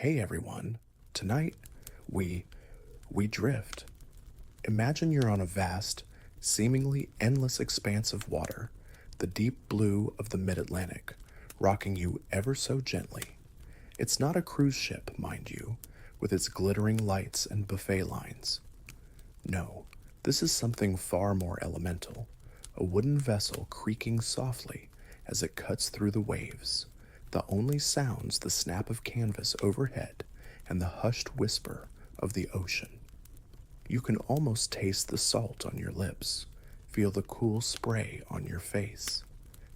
Hey everyone, tonight we we drift. Imagine you're on a vast, seemingly endless expanse of water, the deep blue of the mid-Atlantic, rocking you ever so gently. It's not a cruise ship, mind you, with its glittering lights and buffet lines. No, this is something far more elemental, a wooden vessel creaking softly as it cuts through the waves. The only sounds the snap of canvas overhead and the hushed whisper of the ocean. You can almost taste the salt on your lips, feel the cool spray on your face.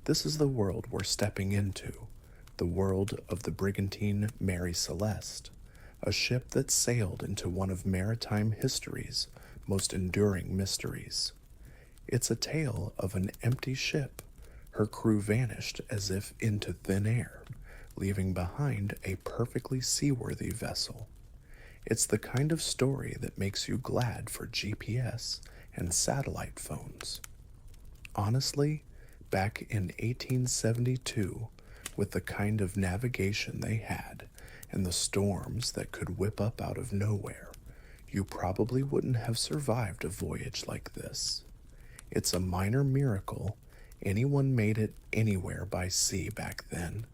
This is the world we're stepping into, the world of the brigantine Mary Celeste, a ship that sailed into one of maritime history's most enduring mysteries. It's a tale of an empty ship. Her crew vanished as if into thin air, leaving behind a perfectly seaworthy vessel. It's the kind of story that makes you glad for GPS and satellite phones. Honestly, back in 1872, with the kind of navigation they had and the storms that could whip up out of nowhere, you probably wouldn't have survived a voyage like this. It's a minor miracle anyone made it anywhere by sea back then,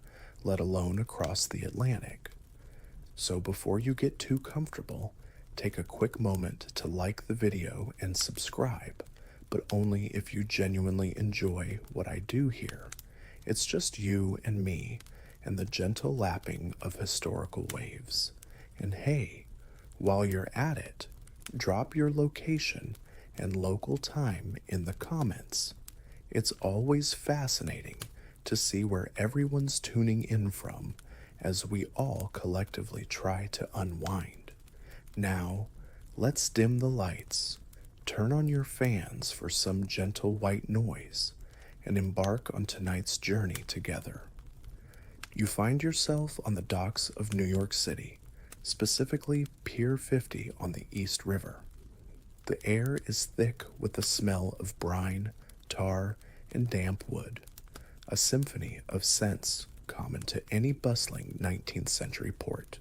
let alone across the Atlantic. So before you get too comfortable, take a quick moment to like the video and subscribe, but only if you genuinely enjoy what I do here. It's just you and me and the gentle lapping of historical waves. And hey, while you're at it, drop your location and local time in the comments. It's always fascinating to see where everyone's tuning in from as we all collectively try to unwind. Now, let's dim the lights, turn on your fans for some gentle white noise, and embark on tonight's journey together. You find yourself on the docks of New York City, specifically Pier 50 on the East River. The air is thick with the smell of brine, tar, and damp wood, a symphony of scents common to any bustling 19th century port.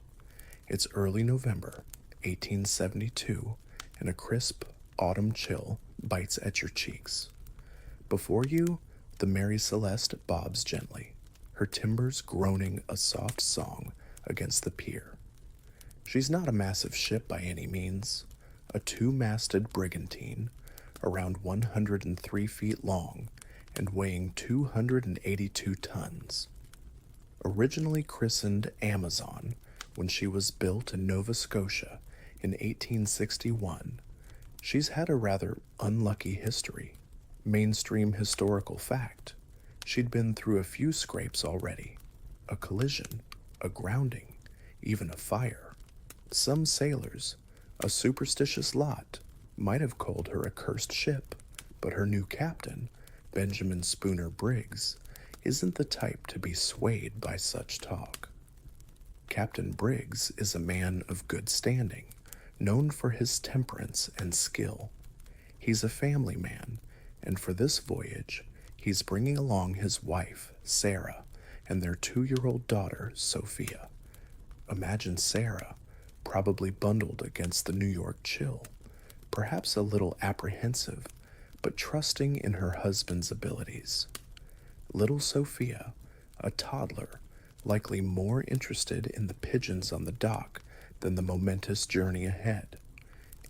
It's early November, 1872, and a crisp autumn chill bites at your cheeks. Before you, the Mary Celeste bobs gently, her timbers groaning a soft song against the pier. She's not a massive ship by any means, a two-masted brigantine, around 103 feet long and weighing 282 tons. Originally christened Amazon when she was built in Nova Scotia in 1861, she's had a rather unlucky history. Mainstream historical fact: she'd been through a few scrapes already, a collision, a grounding, even a fire. Some sailors, a superstitious lot, might have called her a cursed ship, but her new captain, Benjamin Spooner Briggs, isn't the type to be swayed by such talk. Captain Briggs is a man of good standing, known for his temperance and skill. He's a family man, and for this voyage, he's bringing along his wife, Sarah, and their 2-year-old daughter, Sophia. Imagine Sarah, probably bundled against the New York chill, perhaps a little apprehensive, but trusting in her husband's abilities. Little Sophia, a toddler, likely more interested in the pigeons on the dock than the momentous journey ahead.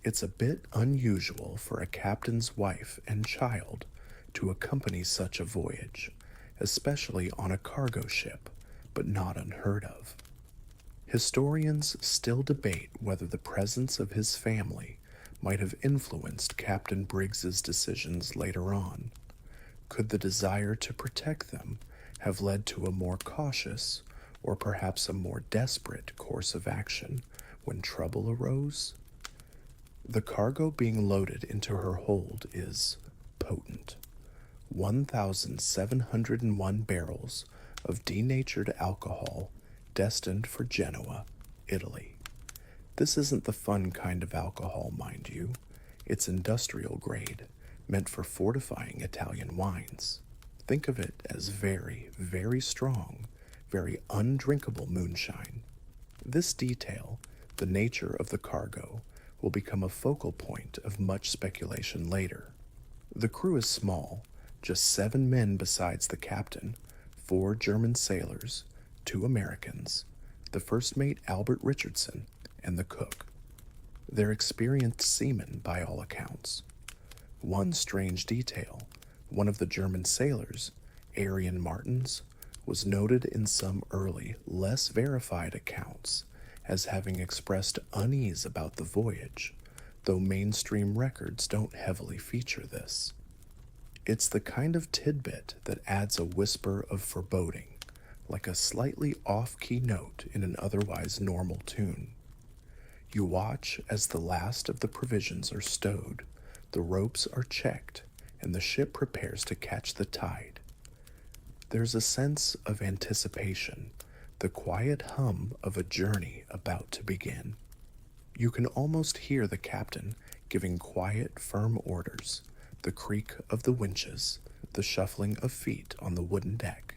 It's a bit unusual for a captain's wife and child to accompany such a voyage, especially on a cargo ship, but not unheard of. Historians still debate whether the presence of his family might have influenced Captain Briggs's decisions later on. Could the desire to protect them have led to a more cautious, or perhaps a more desperate course of action when trouble arose? The cargo being loaded into her hold is potent. 1,701 barrels of denatured alcohol destined for Genoa, Italy. This isn't the fun kind of alcohol, mind you. It's industrial grade, meant for fortifying Italian wines. Think of it as very, very strong, very undrinkable moonshine. This detail, the nature of the cargo, will become a focal point of much speculation later. The crew is small, just 7 men besides the captain, 4 German sailors, 2 Americans, the first mate Albert Richardson, and the cook. They're experienced seamen by all accounts. One strange detail: one of the German sailors, Arian Martins, was noted in some early, less verified accounts as having expressed unease about the voyage, though mainstream records don't heavily feature this. It's the kind of tidbit that adds a whisper of foreboding, like a slightly off-key note in an otherwise normal tune. You watch as the last of the provisions are stowed, the ropes are checked, and the ship prepares to catch the tide. There's a sense of anticipation, the quiet hum of a journey about to begin. You can almost hear the captain giving quiet, firm orders, the creak of the winches, the shuffling of feet on the wooden deck.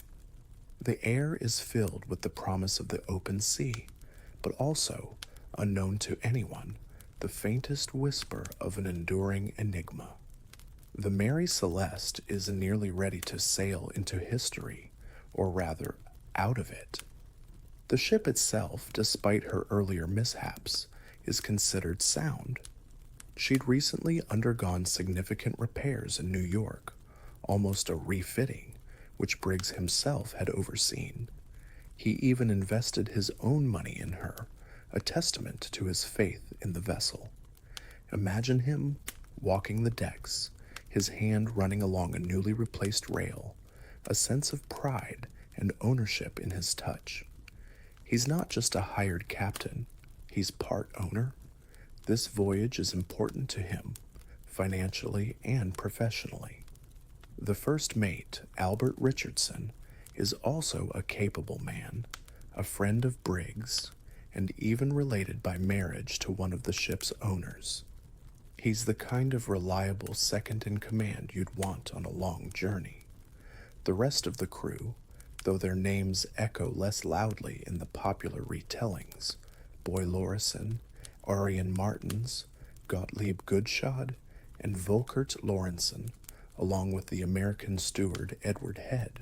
The air is filled with the promise of the open sea, but also, unknown to anyone, the faintest whisper of an enduring enigma. The Mary Celeste is nearly ready to sail into history, or rather, out of it. The ship itself, despite her earlier mishaps, is considered sound. She'd recently undergone significant repairs in New York, almost a refitting, which Briggs himself had overseen. He even invested his own money in her, a testament to his faith in the vessel. Imagine him walking the decks, his hand running along a newly replaced rail, a sense of pride and ownership in his touch. He's not just a hired captain, he's part owner. This voyage is important to him, financially and professionally. The first mate, Albert Richardson, is also a capable man, a friend of Briggs, and even related by marriage to one of the ship's owners. He's the kind of reliable second-in-command you'd want on a long journey. The rest of the crew, though their names echo less loudly in the popular retellings, Boy Lorison, Arian Martins, Gottlieb Goodshod, and Volkert Lorentzen, along with the American steward Edward Head,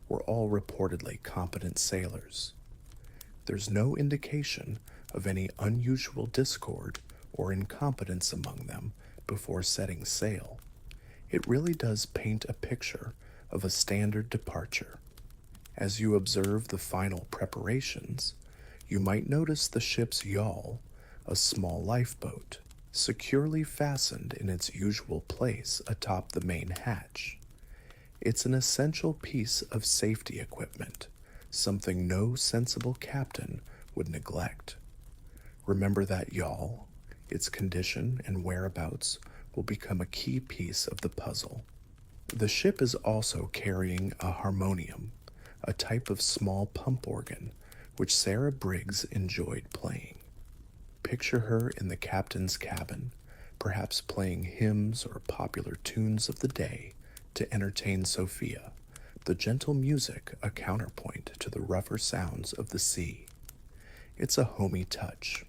were all reportedly competent sailors. There's no indication of any unusual discord or incompetence among them before setting sail. It really does paint a picture of a standard departure. As you observe the final preparations, you might notice the ship's yawl, a small lifeboat, securely fastened in its usual place atop the main hatch. It's an essential piece of safety equipment, something no sensible captain would neglect. Remember that yawl? Its condition and whereabouts will become a key piece of the puzzle. The ship is also carrying a harmonium, a type of small pump organ which Sarah Briggs enjoyed playing. Picture her in the captain's cabin, perhaps playing hymns or popular tunes of the day to entertain Sophia, the gentle music a counterpoint to the rougher sounds of the sea. It's a homey touch,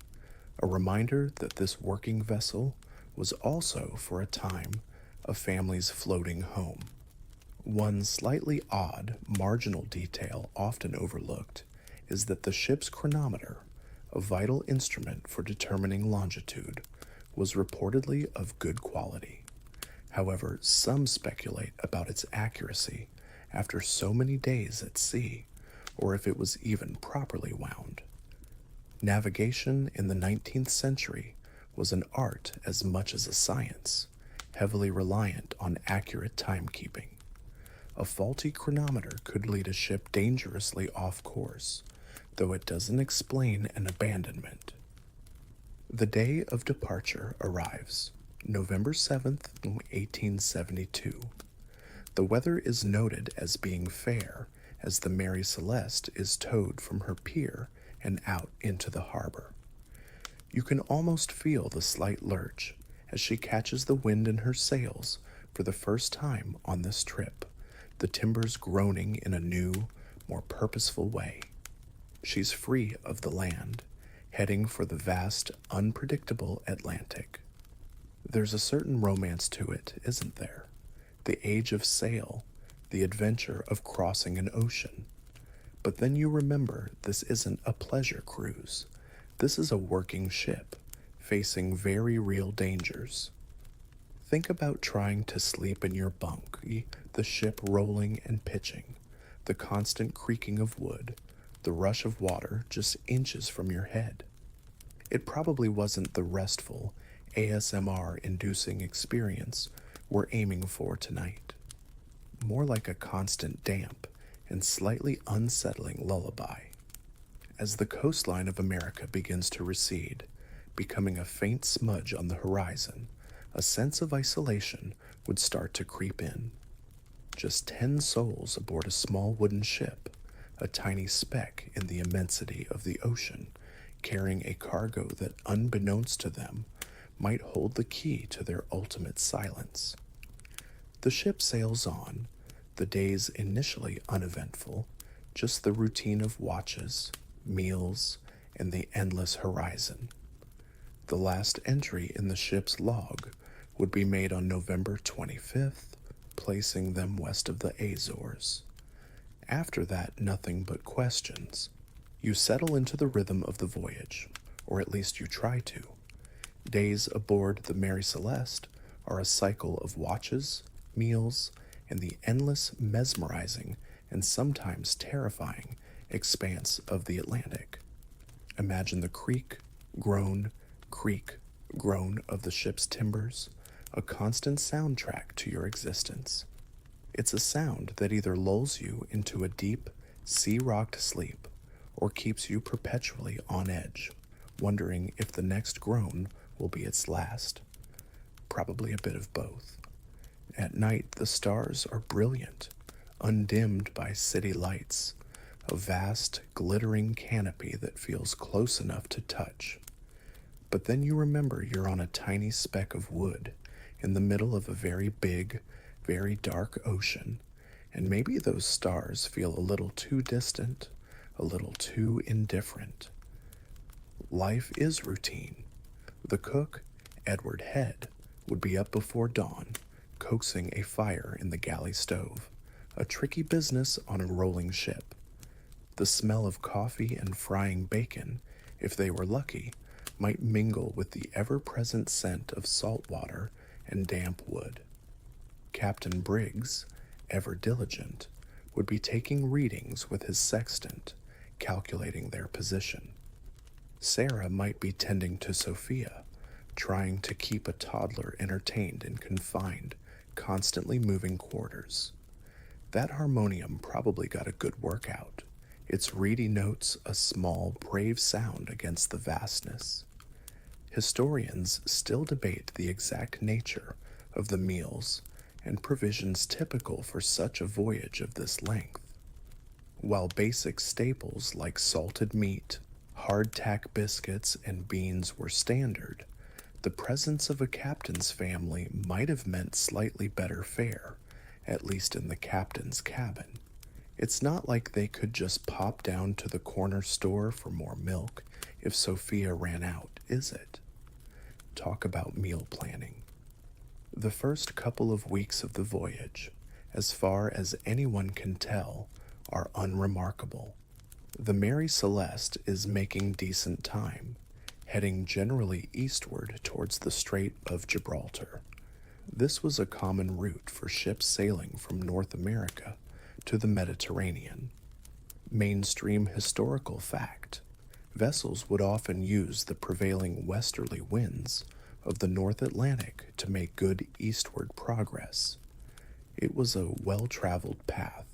a reminder that this working vessel was also, for a time, a family's floating home. One slightly odd, marginal detail often overlooked is that the ship's chronometer, a vital instrument for determining longitude, was reportedly of good quality. However, some speculate about its accuracy after so many days at sea, or if it was even properly wound. Navigation in the 19th century was an art as much as a science, heavily reliant on accurate timekeeping. A faulty chronometer could lead a ship dangerously off course, though it doesn't explain an abandonment. The day of departure arrives, November 7th, 1872. The weather is noted as being fair as the Mary Celeste is towed from her pier and out into the harbor. You can almost feel the slight lurch as she catches the wind in her sails for the first time on this trip, the timbers groaning in a new, more purposeful way. She's free of the land, heading for the vast, unpredictable Atlantic. There's a certain romance to it, isn't there? The age of sail, the adventure of crossing an ocean. But then you remember this isn't a pleasure cruise. This is a working ship, facing very real dangers. Think about trying to sleep in your bunk, the ship rolling and pitching, the constant creaking of wood, the rush of water just inches from your head. It probably wasn't the restful, ASMR-inducing experience we're aiming for tonight. More like a constant damp and slightly unsettling lullaby. As the coastline of America begins to recede, becoming a faint smudge on the horizon, a sense of isolation would start to creep in. Just 10 souls aboard a small wooden ship, a tiny speck in the immensity of the ocean, carrying a cargo that, unbeknownst to them, might hold the key to their ultimate silence. The ship sails on, the days initially uneventful, just the routine of watches, meals, and the endless horizon. The last entry in the ship's log would be made on November 25th, placing them west of the Azores. After that, nothing but questions. You settle into the rhythm of the voyage, or at least you try to. Days aboard the Mary Celeste are a cycle of watches, meals, and the endless, mesmerizing, and sometimes terrifying expanse of the Atlantic. Imagine the creak, groan of the ship's timbers, a constant soundtrack to your existence. It's a sound that either lulls you into a deep, sea-rocked sleep or keeps you perpetually on edge, wondering if the next groan will be its last. Probably a bit of both. At night, the stars are brilliant, undimmed by city lights, a vast, glittering canopy that feels close enough to touch. But then you remember you're on a tiny speck of wood in the middle of a very big, very dark ocean, and maybe those stars feel a little too distant, a little too indifferent. Life is routine. The cook, Edward Head, would be up before dawn, coaxing a fire in the galley stove, a tricky business on a rolling ship. The smell of coffee and frying bacon, if they were lucky, might mingle with the ever-present scent of salt water and damp wood. Captain Briggs, ever diligent, would be taking readings with his sextant, calculating their position. Sarah might be tending to Sophia, trying to keep a toddler entertained in confined, constantly moving quarters. That harmonium probably got a good workout, its reedy notes a small, brave sound against the vastness. Historians still debate the exact nature of the meals and provisions typical for such a voyage of this length. While basic staples like salted meat, hardtack biscuits, and beans were standard, the presence of a captain's family might have meant slightly better fare, at least in the captain's cabin. It's not like they could just pop down to the corner store for more milk if Sophia ran out, is it? Talk about meal planning. The first couple of weeks of the voyage, as far as anyone can tell, are unremarkable. The Mary Celeste is making decent time, heading generally eastward towards the Strait of Gibraltar. This was a common route for ships sailing from North America to the Mediterranean. Mainstream historical fact: vessels would often use the prevailing westerly winds of the North Atlantic to make good eastward progress. It was a well-traveled path,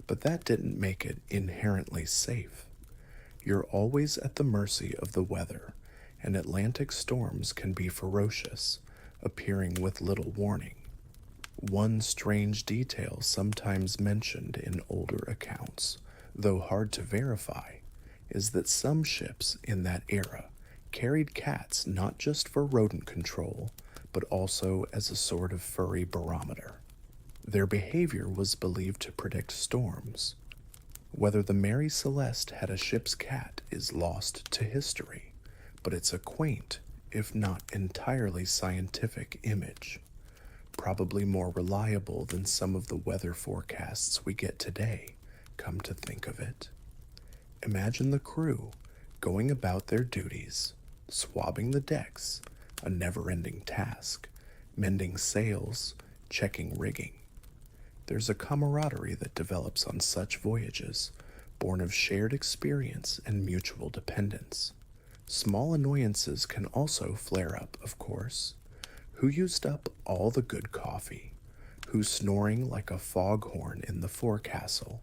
but that didn't make it inherently safe. You're always at the mercy of the weather, and Atlantic storms can be ferocious, appearing with little warning. One strange detail sometimes mentioned in older accounts, though hard to verify, is that some ships in that era carried cats not just for rodent control, but also as a sort of furry barometer. Their behavior was believed to predict storms. Whether the Mary Celeste had a ship's cat is lost to history, but it's a quaint, if not entirely scientific, image, probably more reliable than some of the weather forecasts we get today, come to think of it. Imagine the crew going about their duties, swabbing the decks, a never-ending task, mending sails, checking rigging. There's a camaraderie that develops on such voyages, born of shared experience and mutual dependence. Small annoyances can also flare up, of course. Who used up all the good coffee? Who's snoring like a foghorn in the forecastle?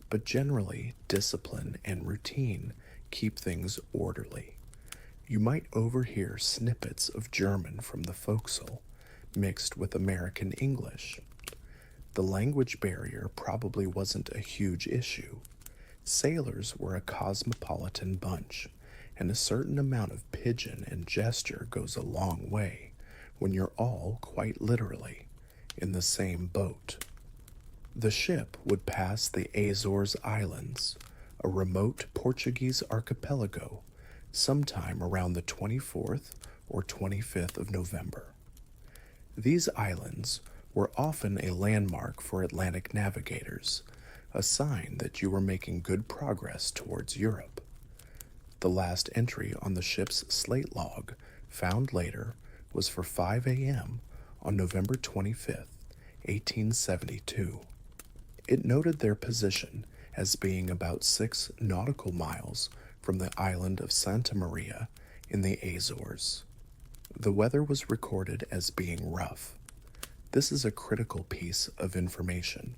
But generally, discipline and routine keep things orderly. You might overhear snippets of German from the forecastle, mixed with American English. The language barrier probably wasn't a huge issue. Sailors were a cosmopolitan bunch, and a certain amount of pidgin and gesture goes a long way when you're all, quite literally, in the same boat. The ship would pass the Azores Islands, a remote Portuguese archipelago, sometime around the 24th or 25th of November. These islands were often a landmark for Atlantic navigators, a sign that you were making good progress towards Europe. The last entry on the ship's slate log, found later, was for 5 a.m. on November 25th, 1872. It noted their position as being about 6 nautical miles from the island of Santa Maria in the Azores. The weather was recorded as being rough. This is a critical piece of information.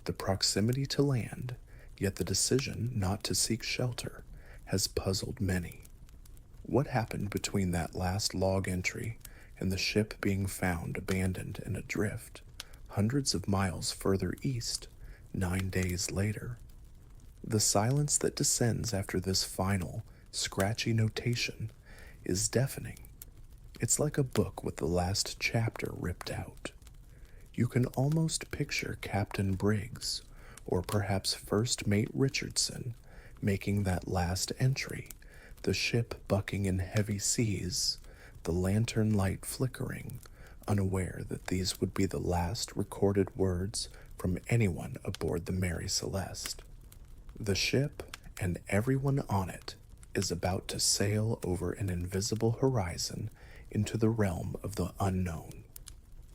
The proximity to land, yet the decision not to seek shelter, has puzzled many. What happened between that last log entry and the ship being found abandoned and adrift, hundreds of miles further east, 9 days later? The silence that descends after this final, scratchy notation is deafening. It's like a book with the last chapter ripped out. You can almost picture Captain Briggs, or perhaps First Mate Richardson, making that last entry, the ship bucking in heavy seas, the lantern light flickering, unaware that these would be the last recorded words from anyone aboard the Mary Celeste. The ship and everyone on it is about to sail over an invisible horizon into the realm of the unknown.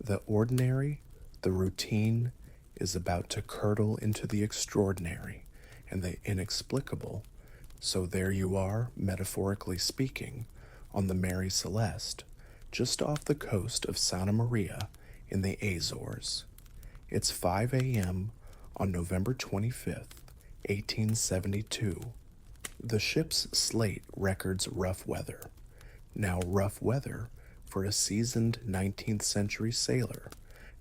The ordinary, the routine, is about to curdle into the extraordinary and the inexplicable. So there you are, metaphorically speaking, on the Mary Celeste, just off the coast of Santa Maria in the Azores. It's 5 a.m. on November 25th, 1872. The ship's slate records rough weather. Now, rough weather, for a seasoned 19th century sailor,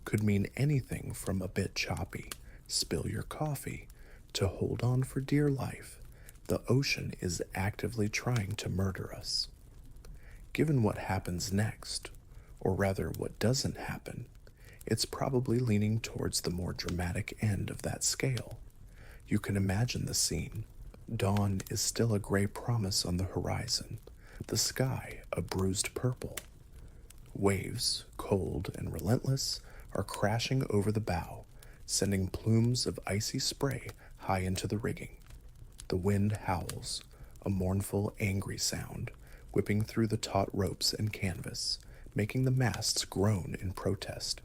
could mean anything from a bit choppy, spill your coffee, to hold on for dear life. The ocean is actively trying to murder us. Given what happens next, or rather what doesn't happen, it's probably leaning towards the more dramatic end of that scale. You can imagine the scene. Dawn is still a gray promise on the horizon, the sky a bruised purple. Waves, cold and relentless, are crashing over the bow, sending plumes of icy spray high into the rigging. The wind howls, a mournful, angry sound, whipping through the taut ropes and canvas, making the masts groan in protest.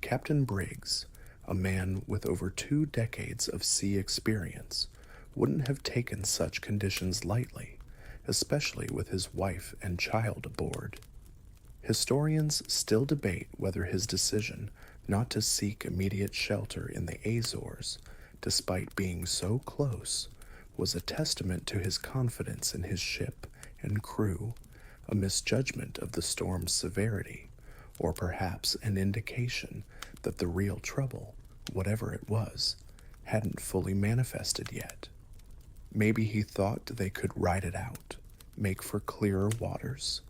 Captain Briggs, a man with over 2 decades of sea experience, wouldn't have taken such conditions lightly, especially with his wife and child aboard. Historians still debate whether his decision not to seek immediate shelter in the Azores, despite being so close, was a testament to his confidence in his ship and crew, a misjudgment of the storm's severity, or perhaps an indication that the real trouble, whatever it was, hadn't fully manifested yet. Maybe he thought they could ride it out, make for clearer waters.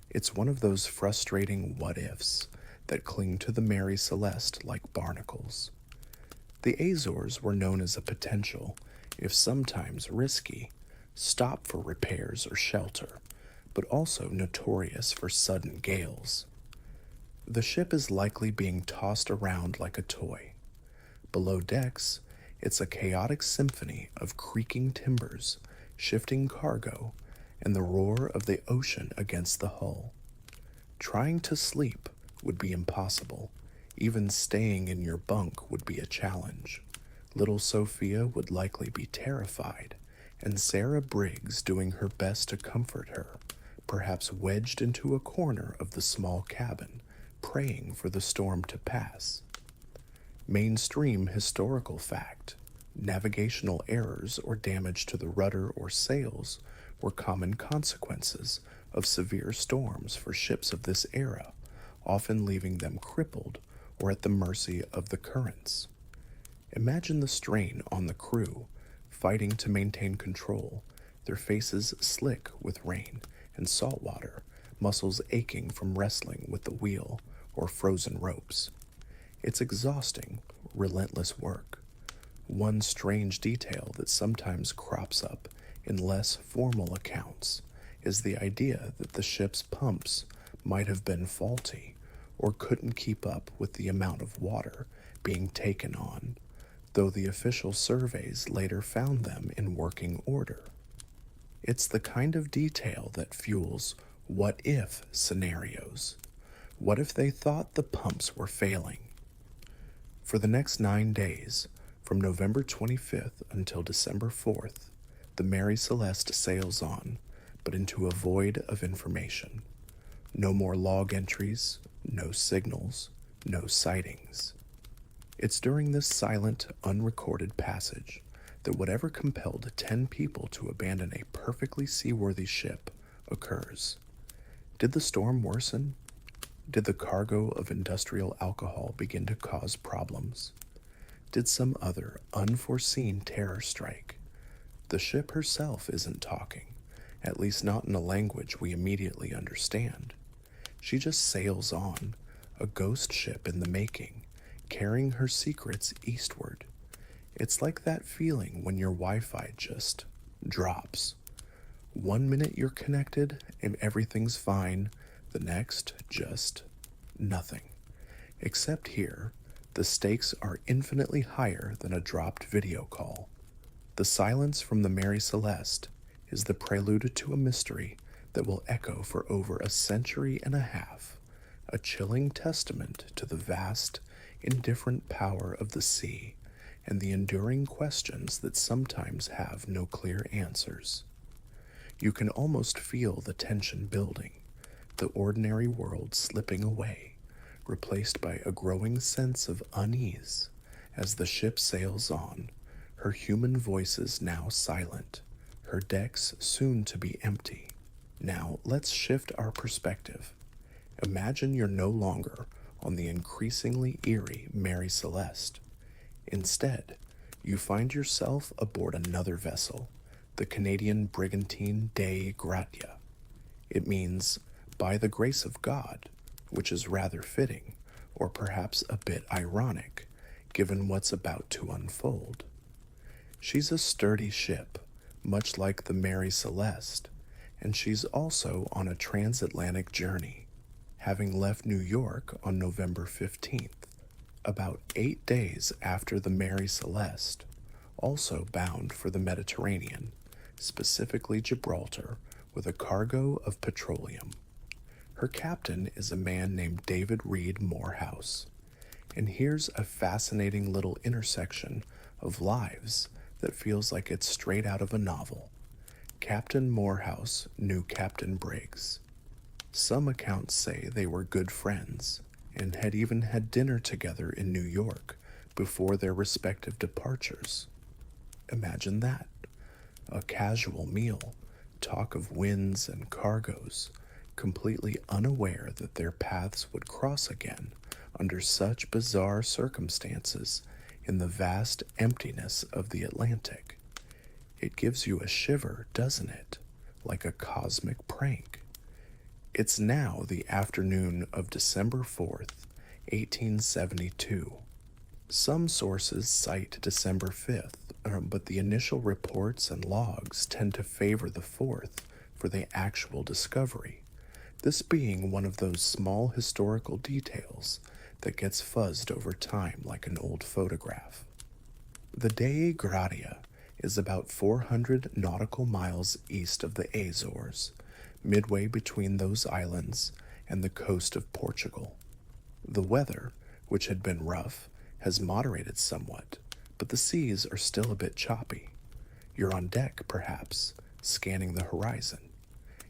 It's one of those frustrating what-ifs that cling to the Mary Celeste like barnacles. The Azores were known as a potential, if sometimes risky, stop for repairs or shelter but also notorious for sudden gales. The ship is likely being tossed around like a toy. Below decks, it's a chaotic symphony of creaking timbers, shifting cargo, and the roar of the ocean against the hull. Trying to sleep would be impossible. Even staying in your bunk would be a challenge. Little Sophia would likely be terrified, and Sarah Briggs doing her best to comfort her, perhaps wedged into a corner of the small cabin, praying for the storm to pass. Mainstream historical fact: navigational errors or damage to the rudder or sails were common consequences of severe storms for ships of this era, often leaving them crippled or at the mercy of the currents. Imagine the strain on the crew, fighting to maintain control, their faces slick with rain and salt water, muscles aching from wrestling with the wheel or frozen ropes. It's exhausting, relentless work. One strange detail that sometimes crops up in less formal accounts is the idea that the ship's pumps might have been faulty or couldn't keep up with the amount of water being taken on, though the official surveys later found them in working order. It's the kind of detail that fuels what-if scenarios. What if they thought the pumps were failing? For the next 9 days, from November 25th until December 4th, the Mary Celeste sails on, but into a void of information. No more log entries, no signals, no sightings. It's during this silent, unrecorded passage that whatever compelled 10 people to abandon a perfectly seaworthy ship occurs. Did the storm worsen? Did the cargo of industrial alcohol begin to cause problems? Did some other unforeseen terror strike? The ship herself isn't talking, at least not in a language we immediately understand. She just sails on, a ghost ship in the making, carrying her secrets eastward. It's like that feeling when your Wi-Fi just drops. 1 minute you're connected and everything's fine, the next, just nothing. Except here, the stakes are infinitely higher than a dropped video call. The silence from the Mary Celeste is the prelude to a mystery that will echo for over a century and a half, a chilling testament to the vast, indifferent power of the sea and the enduring questions that sometimes have no clear answers. You can almost feel the tension building, the ordinary world slipping away, replaced by a growing sense of unease as the ship sails on, her human voices now silent, her decks soon to be empty. Now let's shift our perspective. Imagine you're no longer on the increasingly eerie Mary Celeste. Instead, you find yourself aboard another vessel, the Canadian brigantine Dei Gratia. It means, by the grace of God, which is rather fitting, or perhaps a bit ironic, given what's about to unfold. She's a sturdy ship, much like the Mary Celeste, and she's also on a transatlantic journey, having left New York on November 15th, about 8 days after the Mary Celeste, also bound for the Mediterranean, specifically Gibraltar, with a cargo of petroleum. Her captain is a man named David Reed Morehouse, and here's a fascinating little intersection of lives that feels like it's straight out of a novel. Captain Morehouse knew Captain Briggs. Some accounts say they were good friends and had even had dinner together in New York before their respective departures. Imagine that. A casual meal, talk of winds and cargoes, completely unaware that their paths would cross again under such bizarre circumstances in the vast emptiness of the Atlantic. It gives you a shiver, doesn't it? Like a cosmic prank. It's now the afternoon of December 4th, 1872. Some sources cite December 5th, but the initial reports and logs tend to favor the 4th for the actual discovery, this being one of those small historical details that gets fuzzed over time like an old photograph. The Dei Gratia is about 400 nautical miles east of the Azores, midway between those islands and the coast of Portugal. The weather, which had been rough, has moderated somewhat, but the seas are still a bit choppy. You're on deck, perhaps, scanning the horizon.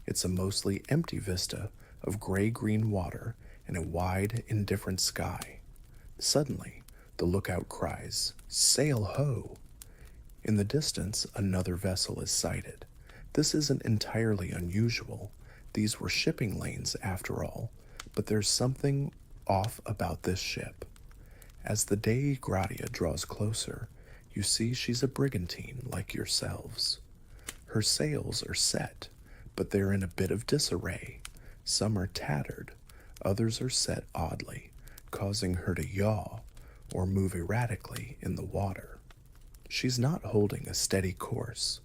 It's a mostly empty vista of gray-green water and a wide, indifferent sky. Suddenly, the lookout cries, "Sail ho!" In the distance, another vessel is sighted. This isn't entirely unusual. These were shipping lanes, after all, but there's something off about this ship. As the Dei Gratia draws closer, you see she's a brigantine like yourselves. Her sails are set, but they're in a bit of disarray. Some are tattered, others are set oddly, causing her to yaw or move erratically in the water. She's not holding a steady course.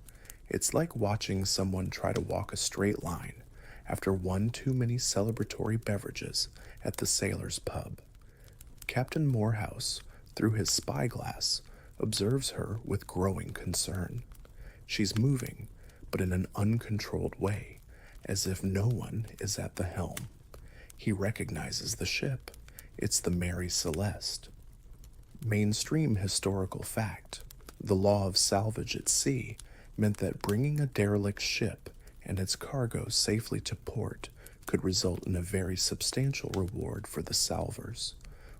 It's like watching someone try to walk a straight line after one too many celebratory beverages at the sailor's pub. Captain Morehouse, through his spyglass, observes her with growing concern. She's moving, but in an uncontrolled way, as if no one is at the helm. He recognizes the ship. It's the Mary Celeste. Mainstream historical fact: the law of salvage at sea meant that bringing a derelict ship and its cargo safely to port could result in a very substantial reward for the salvors,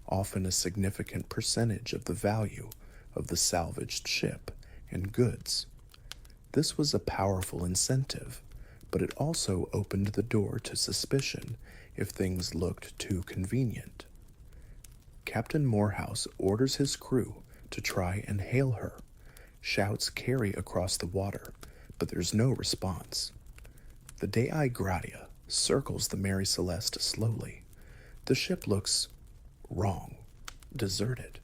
often a significant percentage of the value of the salvaged ship and goods. This was a powerful incentive, but it also opened the door to suspicion if things looked too convenient. Captain Morehouse orders his crew to try and hail her. Shouts carry across the water, but there's no response. The Dei Gratia circles the Mary Celeste slowly. The ship looks wrong, deserted.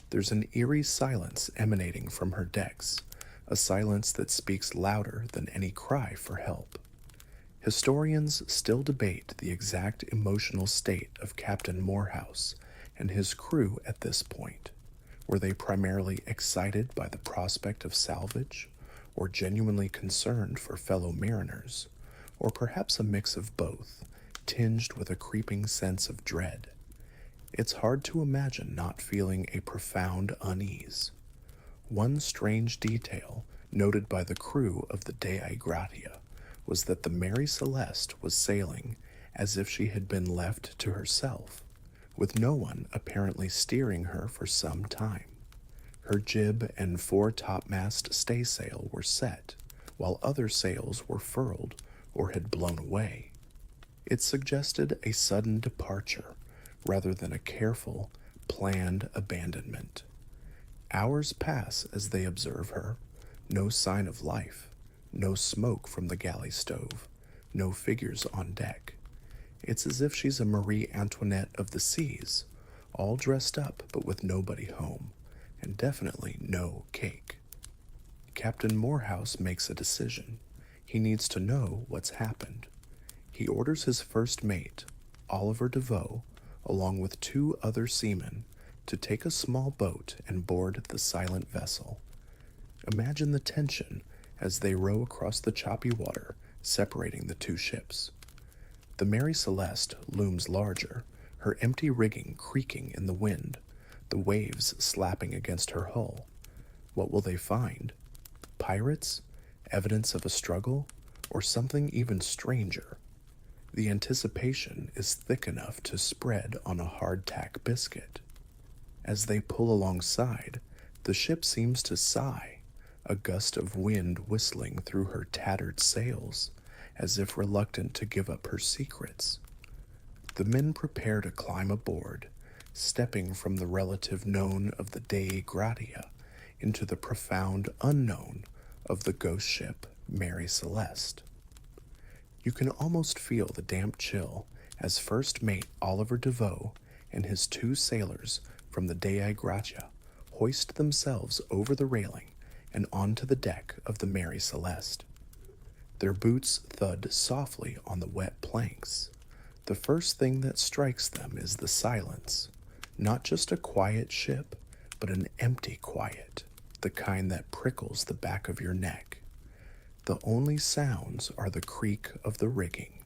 There's an eerie silence emanating from her decks, a silence that speaks louder than any cry for help. Historians still debate the exact emotional state of Captain Morehouse and his crew at this point. Were they primarily excited by the prospect of salvage, or genuinely concerned for fellow mariners, or perhaps a mix of both, tinged with a creeping sense of dread? It's hard to imagine not feeling a profound unease. One strange detail noted by the crew of the Dei Gratia was that the Mary Celeste was sailing as if she had been left to herself, with no one apparently steering her for some time. Her jib and fore-topmast staysail were set, while other sails were furled or had blown away. It suggested a sudden departure rather than a careful, planned abandonment. Hours pass as they observe her. No sign of life, no smoke from the galley stove, no figures on deck. It's as if she's a Marie Antoinette of the seas, all dressed up but with nobody home, and definitely no cake. Captain Morehouse makes a decision. He needs to know what's happened. He orders his first mate, Oliver DeVoe, along with 2 other seamen, to take a small boat and board the silent vessel. Imagine the tension as they row across the choppy water separating the 2 ships. The Mary Celeste looms larger, her empty rigging creaking in the wind, the waves slapping against her hull. What will they find? Pirates? Evidence of a struggle? Or something even stranger? The anticipation is thick enough to spread on a hardtack biscuit. As they pull alongside, the ship seems to sigh, a gust of wind whistling through her tattered sails, as if reluctant to give up her secrets. The men prepare to climb aboard, stepping from the relative known of the Dei Gratia into the profound unknown of the ghost ship Mary Celeste. You can almost feel the damp chill as first mate Oliver DeVoe and his 2 sailors from the Dei Gratia hoist themselves over the railing and onto the deck of the Mary Celeste. Their boots thud softly on the wet planks. The first thing that strikes them is the silence. Not just a quiet ship, but an empty quiet, the kind that prickles the back of your neck. The only sounds are the creak of the rigging,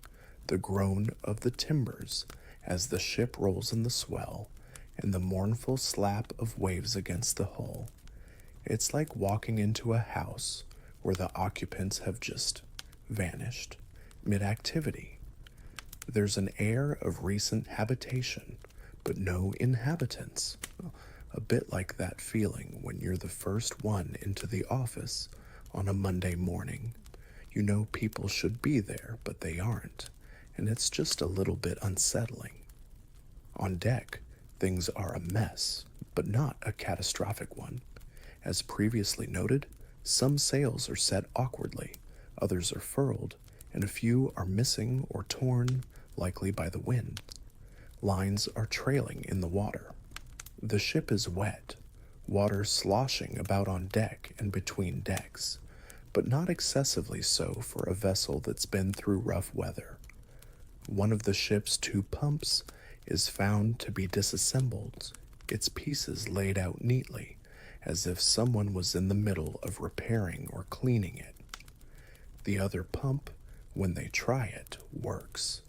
the groan of the timbers as the ship rolls in the swell, and the mournful slap of waves against the hull. It's like walking into a house where the occupants have just vanished mid-activity. There's an air of recent habitation, but no inhabitants. A bit like that feeling when you're the first one into the office on a Monday morning. You know people should be there, but they aren't, and it's just a little bit unsettling. On deck, things are a mess, but not a catastrophic one. As previously noted, some sails are set awkwardly, others are furled, and a few are missing or torn, likely by the wind. Lines are trailing in the water. The ship is wet, water sloshing about on deck and between decks, but not excessively so for a vessel that's been through rough weather. One of the ship's two pumps is found to be disassembled, its pieces laid out neatly, as if someone was in the middle of repairing or cleaning it. The other pump, when they try it, works.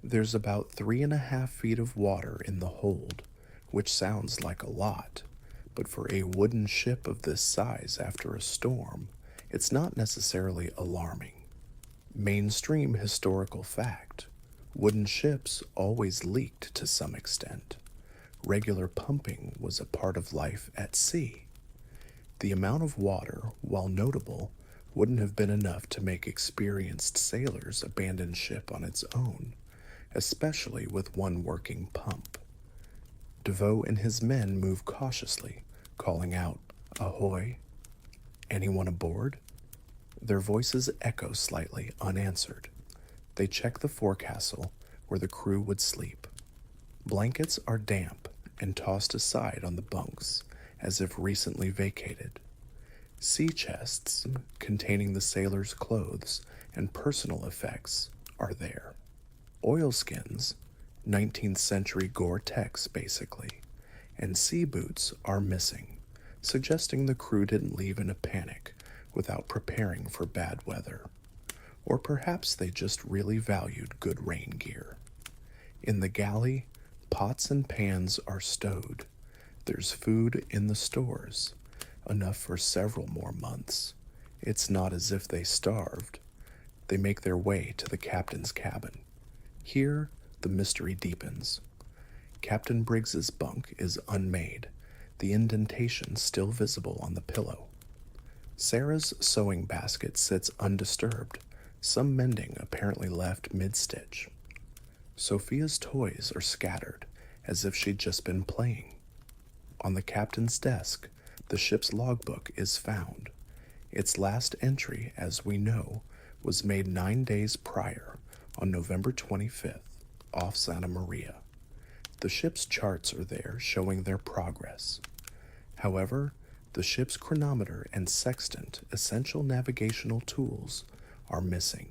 There's about 3.5 feet of water in the hold, which sounds like a lot, but for a wooden ship of this size after a storm, it's not necessarily alarming. Mainstream historical fact: wooden ships always leaked to some extent. Regular pumping was a part of life at sea. The amount of water, while notable, wouldn't have been enough to make experienced sailors abandon ship on its own, especially with one working pump. DeVoe and his men move cautiously, calling out, "Ahoy! Anyone aboard?" Their voices echo slightly, unanswered. They check the forecastle, where the crew would sleep. Blankets are damp and tossed aside on the bunks, as if recently vacated. Sea chests, containing the sailors' clothes and personal effects, are there. Oilskins, 19th century Gore-Tex basically, and sea boots are missing, suggesting the crew didn't leave in a panic without preparing for bad weather. Or perhaps they just really valued good rain gear. In the galley, pots and pans are stowed. There's food in the stores, enough for several more months. It's not as if they starved. They make their way to the captain's cabin. Here, the mystery deepens. Captain Briggs's bunk is unmade, the indentation still visible on the pillow. Sarah's sewing basket sits undisturbed, some mending apparently left mid-stitch. Sophia's toys are scattered, as if she'd just been playing. On the captain's desk, the ship's logbook is found. Its last entry, as we know, was made 9 days prior, on November 25th, off Santa Maria. The ship's charts are there showing their progress. However, the ship's chronometer and sextant, essential navigational tools, are missing.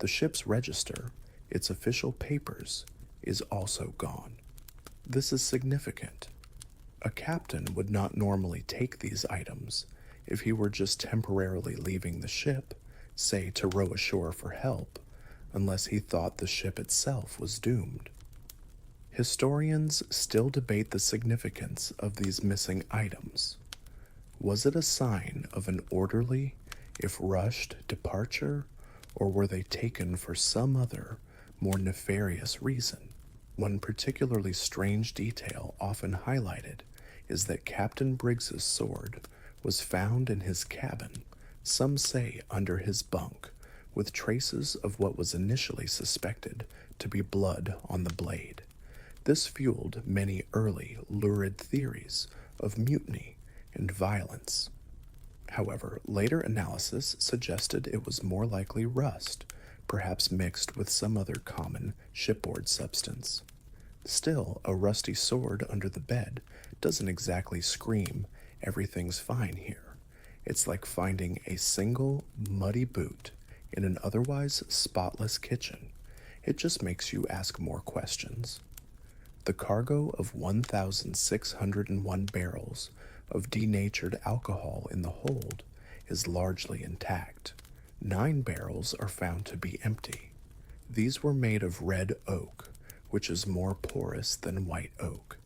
The ship's register, its official papers, is also gone. This is significant. A captain would not normally take these items if he were just temporarily leaving the ship, say to row ashore for help, unless he thought the ship itself was doomed. Historians still debate the significance of these missing items. Was it a sign of an orderly, if rushed, departure, or were they taken for some other, more nefarious reason? One particularly strange detail often highlighted is that Captain Briggs's sword was found in his cabin, some say under his bunk, with traces of what was initially suspected to be blood on the blade. This fueled many early, lurid theories of mutiny and violence. However, later analysis suggested it was more likely rust, perhaps mixed with some other common shipboard substance. Still, a rusty sword under the bed doesn't exactly scream, "Everything's fine here." It's like finding a single muddy boot in an otherwise spotless kitchen. It just makes you ask more questions. The cargo of 1,601 barrels of denatured alcohol in the hold is largely intact. 9 barrels are found to be empty. These were made of red oak, which is more porous than white oak,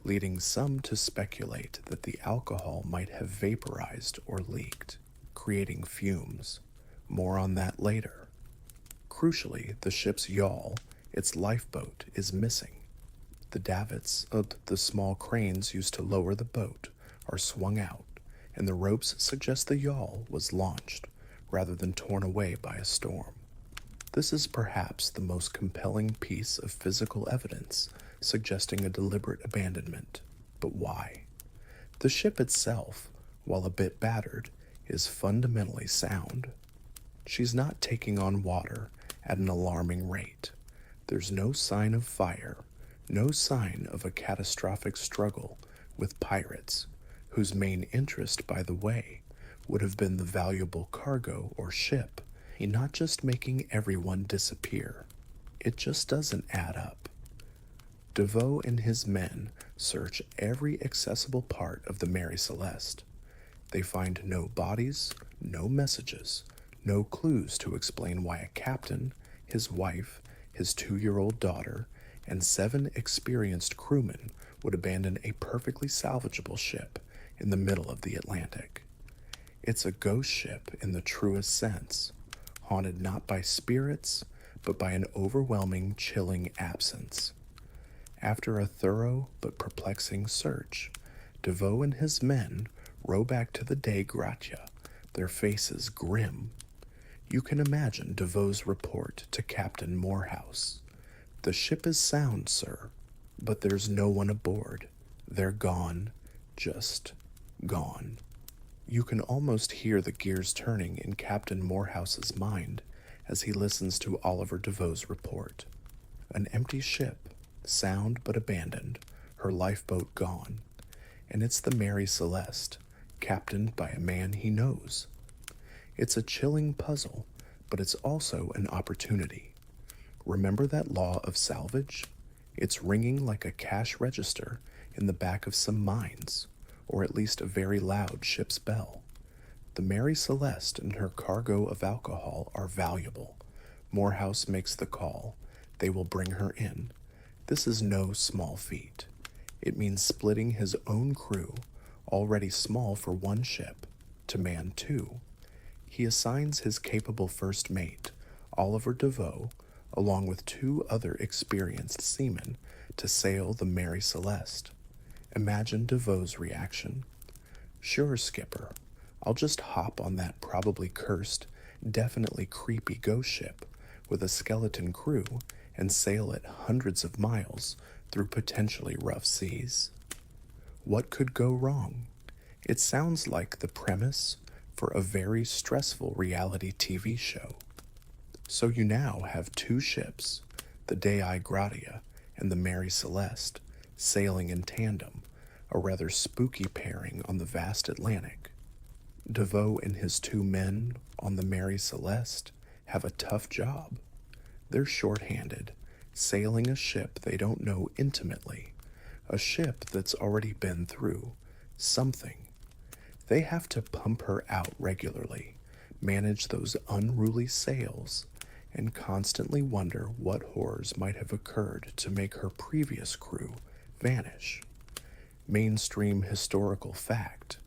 leading some to speculate that the alcohol might have vaporized or leaked, creating fumes. More on that later. Crucially, the ship's yawl, its lifeboat, is missing. The davits of the small cranes used to lower the boat are swung out, and the ropes suggest the yawl was launched rather than torn away by a storm. This is perhaps the most compelling piece of physical evidence suggesting a deliberate abandonment. But why? The ship itself, while a bit battered, is fundamentally sound. She's not taking on water at an alarming rate. There's no sign of fire, no sign of a catastrophic struggle with pirates, whose main interest, by the way, would have been the valuable cargo or ship, not just making everyone disappear. It just doesn't add up. DeVoe and his men search every accessible part of the Mary Celeste. They find no bodies, no messages, no clues to explain why a captain, his wife, his 2-year-old daughter, and 7 experienced crewmen would abandon a perfectly salvageable ship in the middle of the Atlantic. It's a ghost ship in the truest sense, haunted not by spirits, but by an overwhelming, chilling absence. After a thorough but perplexing search, DeVoe and his men row back to the Dei Gratia, their faces grim. You can imagine DeVoe's report to Captain Morehouse. "The ship is sound, sir, but there's no one aboard. They're gone, just gone." You can almost hear the gears turning in Captain Morehouse's mind as he listens to Oliver DeVoe's report. An empty ship, sound but abandoned, her lifeboat gone, and it's the Mary Celeste, captained by a man he knows. It's a chilling puzzle, but it's also an opportunity. Remember that law of salvage? It's ringing like a cash register in the back of some mines, or at least a very loud ship's bell. The Mary Celeste and her cargo of alcohol are valuable. Morehouse makes the call. They will bring her in. This is no small feat. It means splitting his own crew, already small for one ship, to man 2. He assigns his capable first mate, Oliver DeVoe, along with 2 other experienced seamen, to sail the Mary Celeste. Imagine DeVoe's reaction. "Sure, skipper. I'll just hop on that probably cursed, definitely creepy ghost ship with a skeleton crew and sail it hundreds of miles through potentially rough seas." What could go wrong? It sounds like the premise for a very stressful reality TV show. So you now have 2 ships, the Dei Gratia and the Mary Celeste, sailing in tandem, a rather spooky pairing on the vast Atlantic. DeVoe and his 2 men on the Mary Celeste have a tough job. They're short-handed, sailing a ship they don't know intimately, a ship that's already been through something. They have to pump her out regularly, manage those unruly sails, and constantly wonder what horrors might have occurred to make her previous crew vanish. Mainstream historical fact: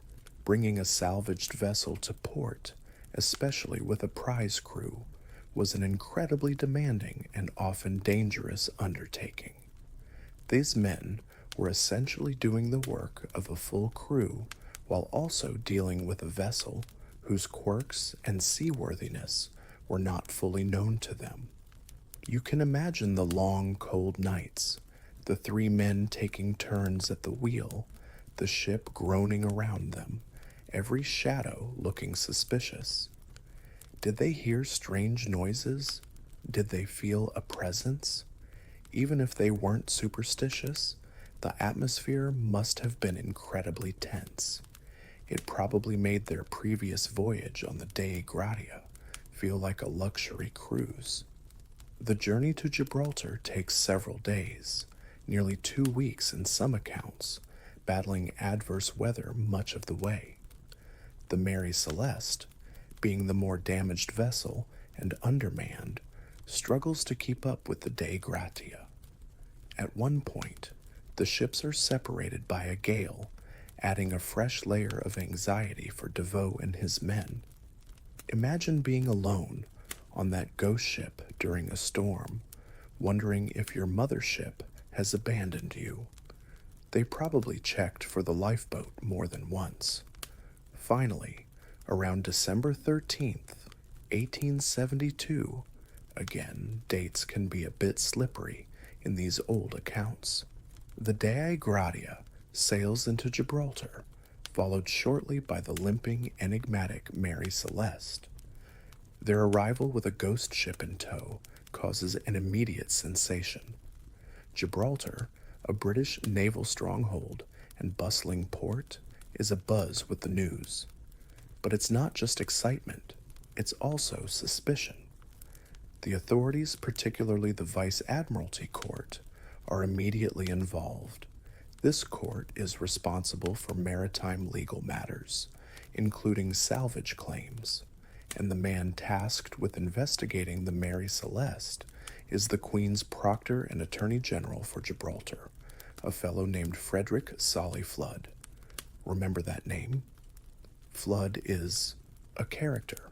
bringing a salvaged vessel to port, especially with a prize crew, was an incredibly demanding and often dangerous undertaking. These men were essentially doing the work of a full crew while also dealing with a vessel whose quirks and seaworthiness were not fully known to them. You can imagine the long, cold nights, the 3 men taking turns at the wheel, the ship groaning around them, every shadow looking suspicious. Did they hear strange noises? Did they feel a presence? Even if they weren't superstitious, the atmosphere must have been incredibly tense. It probably made their previous voyage on the Dei Gratia feel like a luxury cruise. The journey to Gibraltar takes several days, nearly 2 weeks in some accounts, battling adverse weather much of the way. The Mary Celeste, being the more damaged vessel and undermanned, struggles to keep up with the Dei Gratia. At one point, the ships are separated by a gale, adding a fresh layer of anxiety for DeVoe and his men. Imagine being alone on that ghost ship during a storm, wondering if your mothership has abandoned you. They probably checked for the lifeboat more than once. Finally, around December 13th, 1872, again, dates can be a bit slippery in these old accounts, the Dei Gratia sails into Gibraltar, followed shortly by the limping, enigmatic Mary Celeste. Their arrival with a ghost ship in tow causes an immediate sensation. Gibraltar, a British naval stronghold and bustling port, is abuzz with the news. But it's not just excitement, it's also suspicion. The authorities, particularly the Vice Admiralty Court, are immediately involved. This court is responsible for maritime legal matters, including salvage claims, and the man tasked with investigating the Mary Celeste is the Queen's Proctor and Attorney General for Gibraltar, a fellow named Frederick Solly Flood. Remember that name? Flood is a character.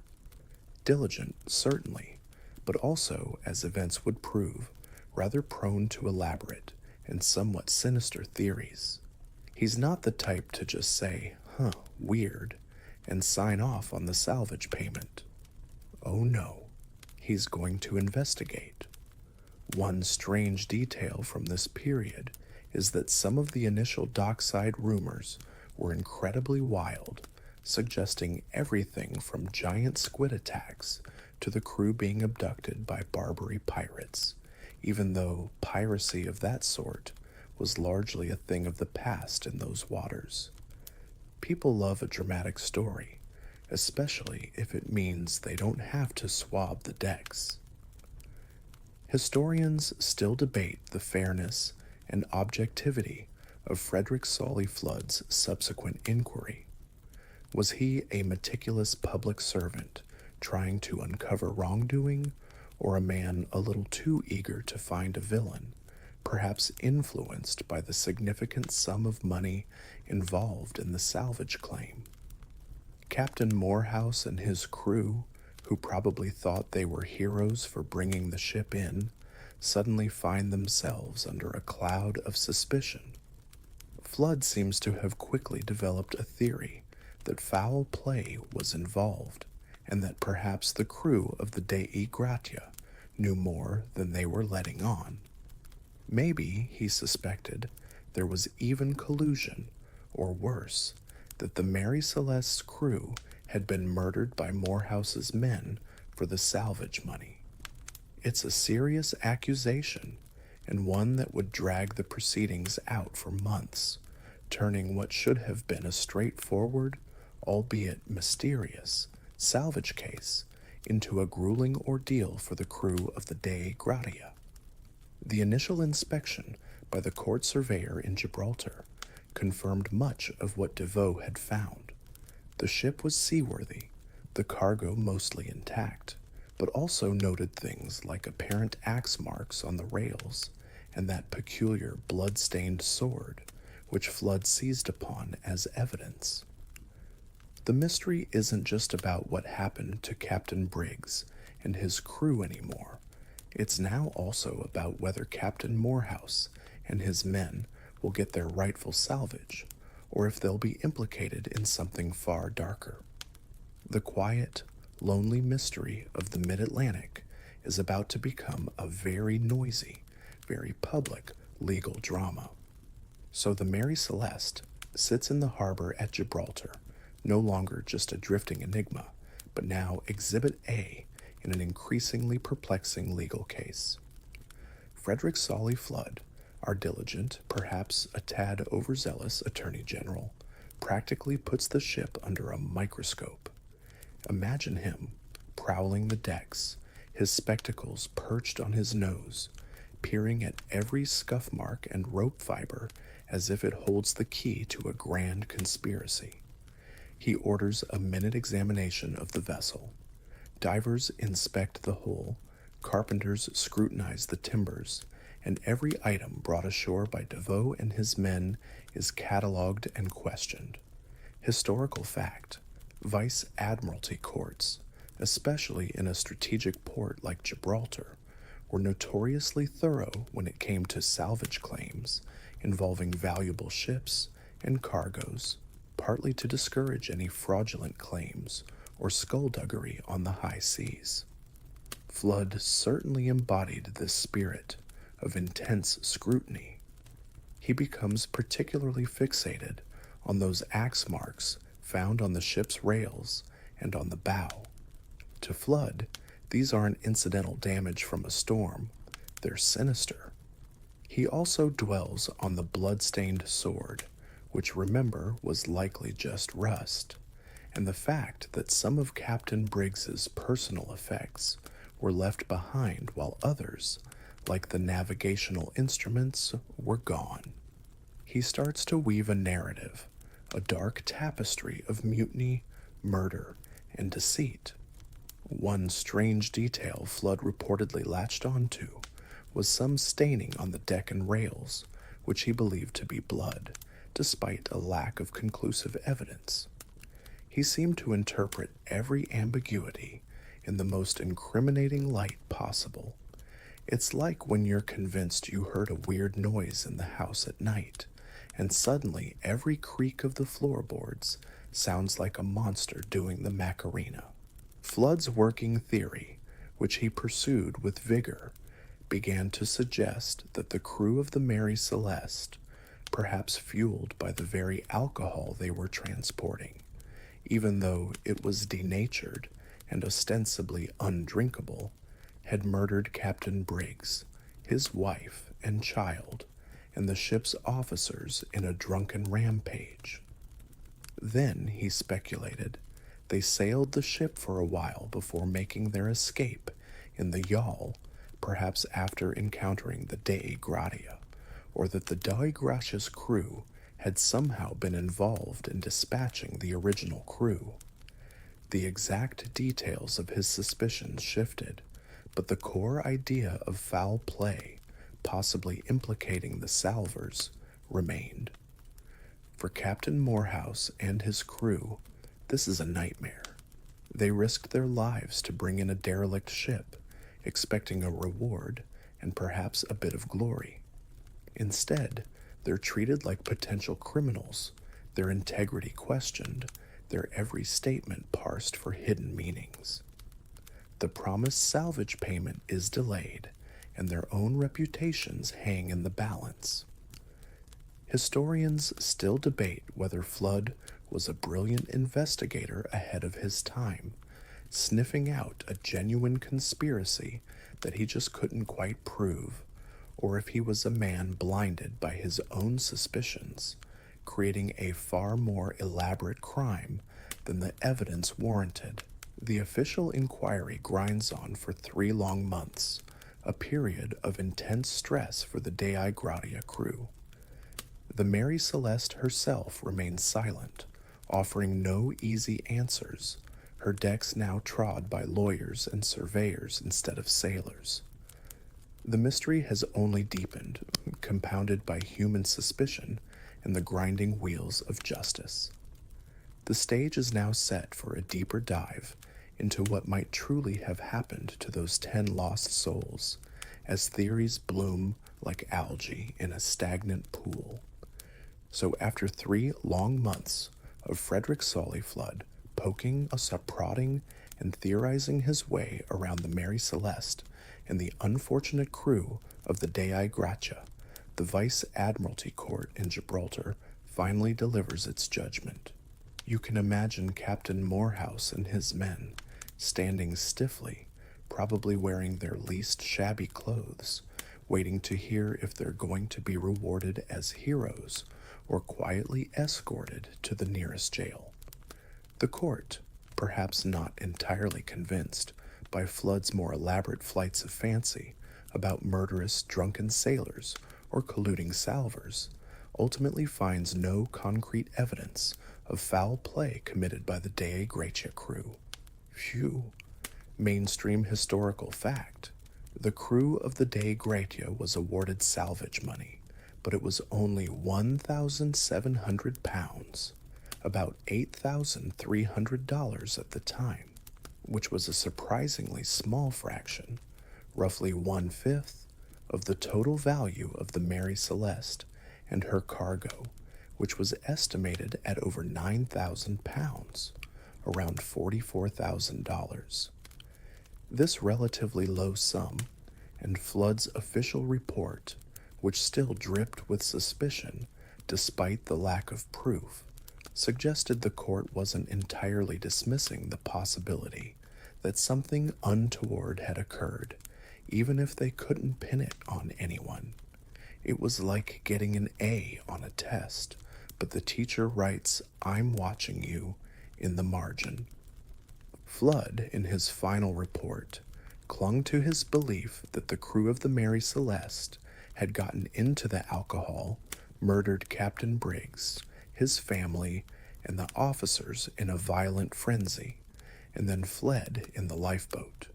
Diligent, certainly, but also, as events would prove, rather prone to elaborate and somewhat sinister theories. He's not the type to just say, weird, and sign off on the salvage payment. Oh no, he's going to investigate. One strange detail from this period is that some of the initial dockside rumors were incredibly wild, suggesting everything from giant squid attacks to the crew being abducted by Barbary pirates, even though piracy of that sort was largely a thing of the past in those waters. People love a dramatic story, especially if it means they don't have to swab the decks. Historians still debate the fairness and objectivity of Frederick Solly Flood's subsequent inquiry. Was he a meticulous public servant trying to uncover wrongdoing, or a man a little too eager to find a villain, perhaps influenced by the significant sum of money involved in the salvage claim? Captain Morehouse and his crew, who probably thought they were heroes for bringing the ship in, suddenly find themselves under a cloud of suspicion. Flood seems to have quickly developed a theory that foul play was involved, and that perhaps the crew of the Dei Gratia knew more than they were letting on. Maybe, he suspected, there was even collusion, or worse, that the Mary Celeste's crew had been murdered by Morehouse's men for the salvage money. It's a serious accusation, and one that would drag the proceedings out for months, turning what should have been a straightforward, albeit mysterious, salvage case into a grueling ordeal for the crew of the Dei Gratia. The initial inspection by the court surveyor in Gibraltar confirmed much of what DeVoe had found. The ship was seaworthy, the cargo mostly intact, but also noted things like apparent axe marks on the rails and that peculiar blood-stained sword, which Flood seized upon as evidence. The mystery isn't just about what happened to Captain Briggs and his crew anymore. It's now also about whether Captain Morehouse and his men will get their rightful salvage, or if they'll be implicated in something far darker. The quiet, lonely mystery of the mid-Atlantic is about to become a very noisy, very public legal drama. So the Mary Celeste sits in the harbor at Gibraltar, no longer just a drifting enigma, but now Exhibit A in an increasingly perplexing legal case. Frederick Solly Flood, our diligent, perhaps a tad overzealous Attorney General, practically puts the ship under a microscope. Imagine him, prowling the decks, his spectacles perched on his nose, peering at every scuff mark and rope fiber as if it holds the key to a grand conspiracy. He orders a minute examination of the vessel. Divers inspect the hull, carpenters scrutinize the timbers, and every item brought ashore by DeVoe and his men is catalogued and questioned. Historical fact: Vice Admiralty courts, especially in a strategic port like Gibraltar, were notoriously thorough when it came to salvage claims involving valuable ships and cargoes, partly to discourage any fraudulent claims or skullduggery on the high seas. Flood certainly embodied this spirit of intense scrutiny. He becomes particularly fixated on those axe marks found on the ship's rails and on the bow. To Flood, these aren't incidental damage from a storm, they're sinister. He also dwells on the blood-stained sword, which, remember, was likely just rust, and the fact that some of Captain Briggs's personal effects were left behind while others, like the navigational instruments, were gone. He starts to weave a narrative, a dark tapestry of mutiny, murder, and deceit. One strange detail Flood reportedly latched onto was some staining on the deck and rails, which he believed to be blood, despite a lack of conclusive evidence. He seemed to interpret every ambiguity in the most incriminating light possible. It's like when you're convinced you heard a weird noise in the house at night, and suddenly every creak of the floorboards sounds like a monster doing the Macarena. Flood's working theory, which he pursued with vigor, began to suggest that the crew of the Mary Celeste, perhaps fueled by the very alcohol they were transporting, even though it was denatured and ostensibly undrinkable, had murdered Captain Briggs, his wife and child, and the ship's officers in a drunken rampage. Then, he speculated, they sailed the ship for a while before making their escape in the yawl, perhaps after encountering the Dei Gratia, or that the Dei Gratia's crew had somehow been involved in dispatching the original crew. The exact details of his suspicions shifted, but the core idea of foul play, possibly implicating the salvors, remained. For Captain Morehouse and his crew, this is a nightmare. They risked their lives to bring in a derelict ship, expecting a reward and perhaps a bit of glory. Instead, they're treated like potential criminals, their integrity questioned, their every statement parsed for hidden meanings. The promised salvage payment is delayed, and their own reputations hang in the balance. Historians still debate whether Flood was a brilliant investigator ahead of his time, sniffing out a genuine conspiracy that he just couldn't quite prove, or if he was a man blinded by his own suspicions, creating a far more elaborate crime than the evidence warranted. The official inquiry grinds on for 3 long months, a period of intense stress for the Dei Gratia crew. The Mary Celeste herself remains silent, offering no easy answers, her decks now trod by lawyers and surveyors instead of sailors. The mystery has only deepened, compounded by human suspicion and the grinding wheels of justice. The stage is now set for a deeper dive into what might truly have happened to those 10 lost souls, as theories bloom like algae in a stagnant pool. So after 3 long months of Frederick Solly Flood poking, prodding, and theorizing his way around the Mary Celeste and the unfortunate crew of the Dei Gratia, the Vice Admiralty Court in Gibraltar finally delivers its judgment. You can imagine Captain Morehouse and his men standing stiffly, probably wearing their least shabby clothes, waiting to hear if they're going to be rewarded as heroes or quietly escorted to the nearest jail. The court, perhaps not entirely convinced by Flood's more elaborate flights of fancy about murderous drunken sailors or colluding salvors, ultimately finds no concrete evidence of foul play committed by the Dei Gratia crew. Phew. Mainstream historical fact. The crew of the Dei Gratia was awarded salvage money, but it was only 1,700 pounds, about $8,300 at the time, which was a surprisingly small fraction, roughly one-fifth of the total value of the Mary Celeste and her cargo, which was estimated at over 9,000 pounds, around $44,000. This relatively low sum, and Flood's official report, which still dripped with suspicion despite the lack of proof, suggested the court wasn't entirely dismissing the possibility that something untoward had occurred, even if they couldn't pin it on anyone. It was like getting an A on a test, but the teacher writes, "I'm watching you," in the margin. Flood, in his final report, clung to his belief that the crew of the Mary Celeste had gotten into the alcohol, murdered Captain Briggs, his family, and the officers in a violent frenzy, and then fled in the lifeboat.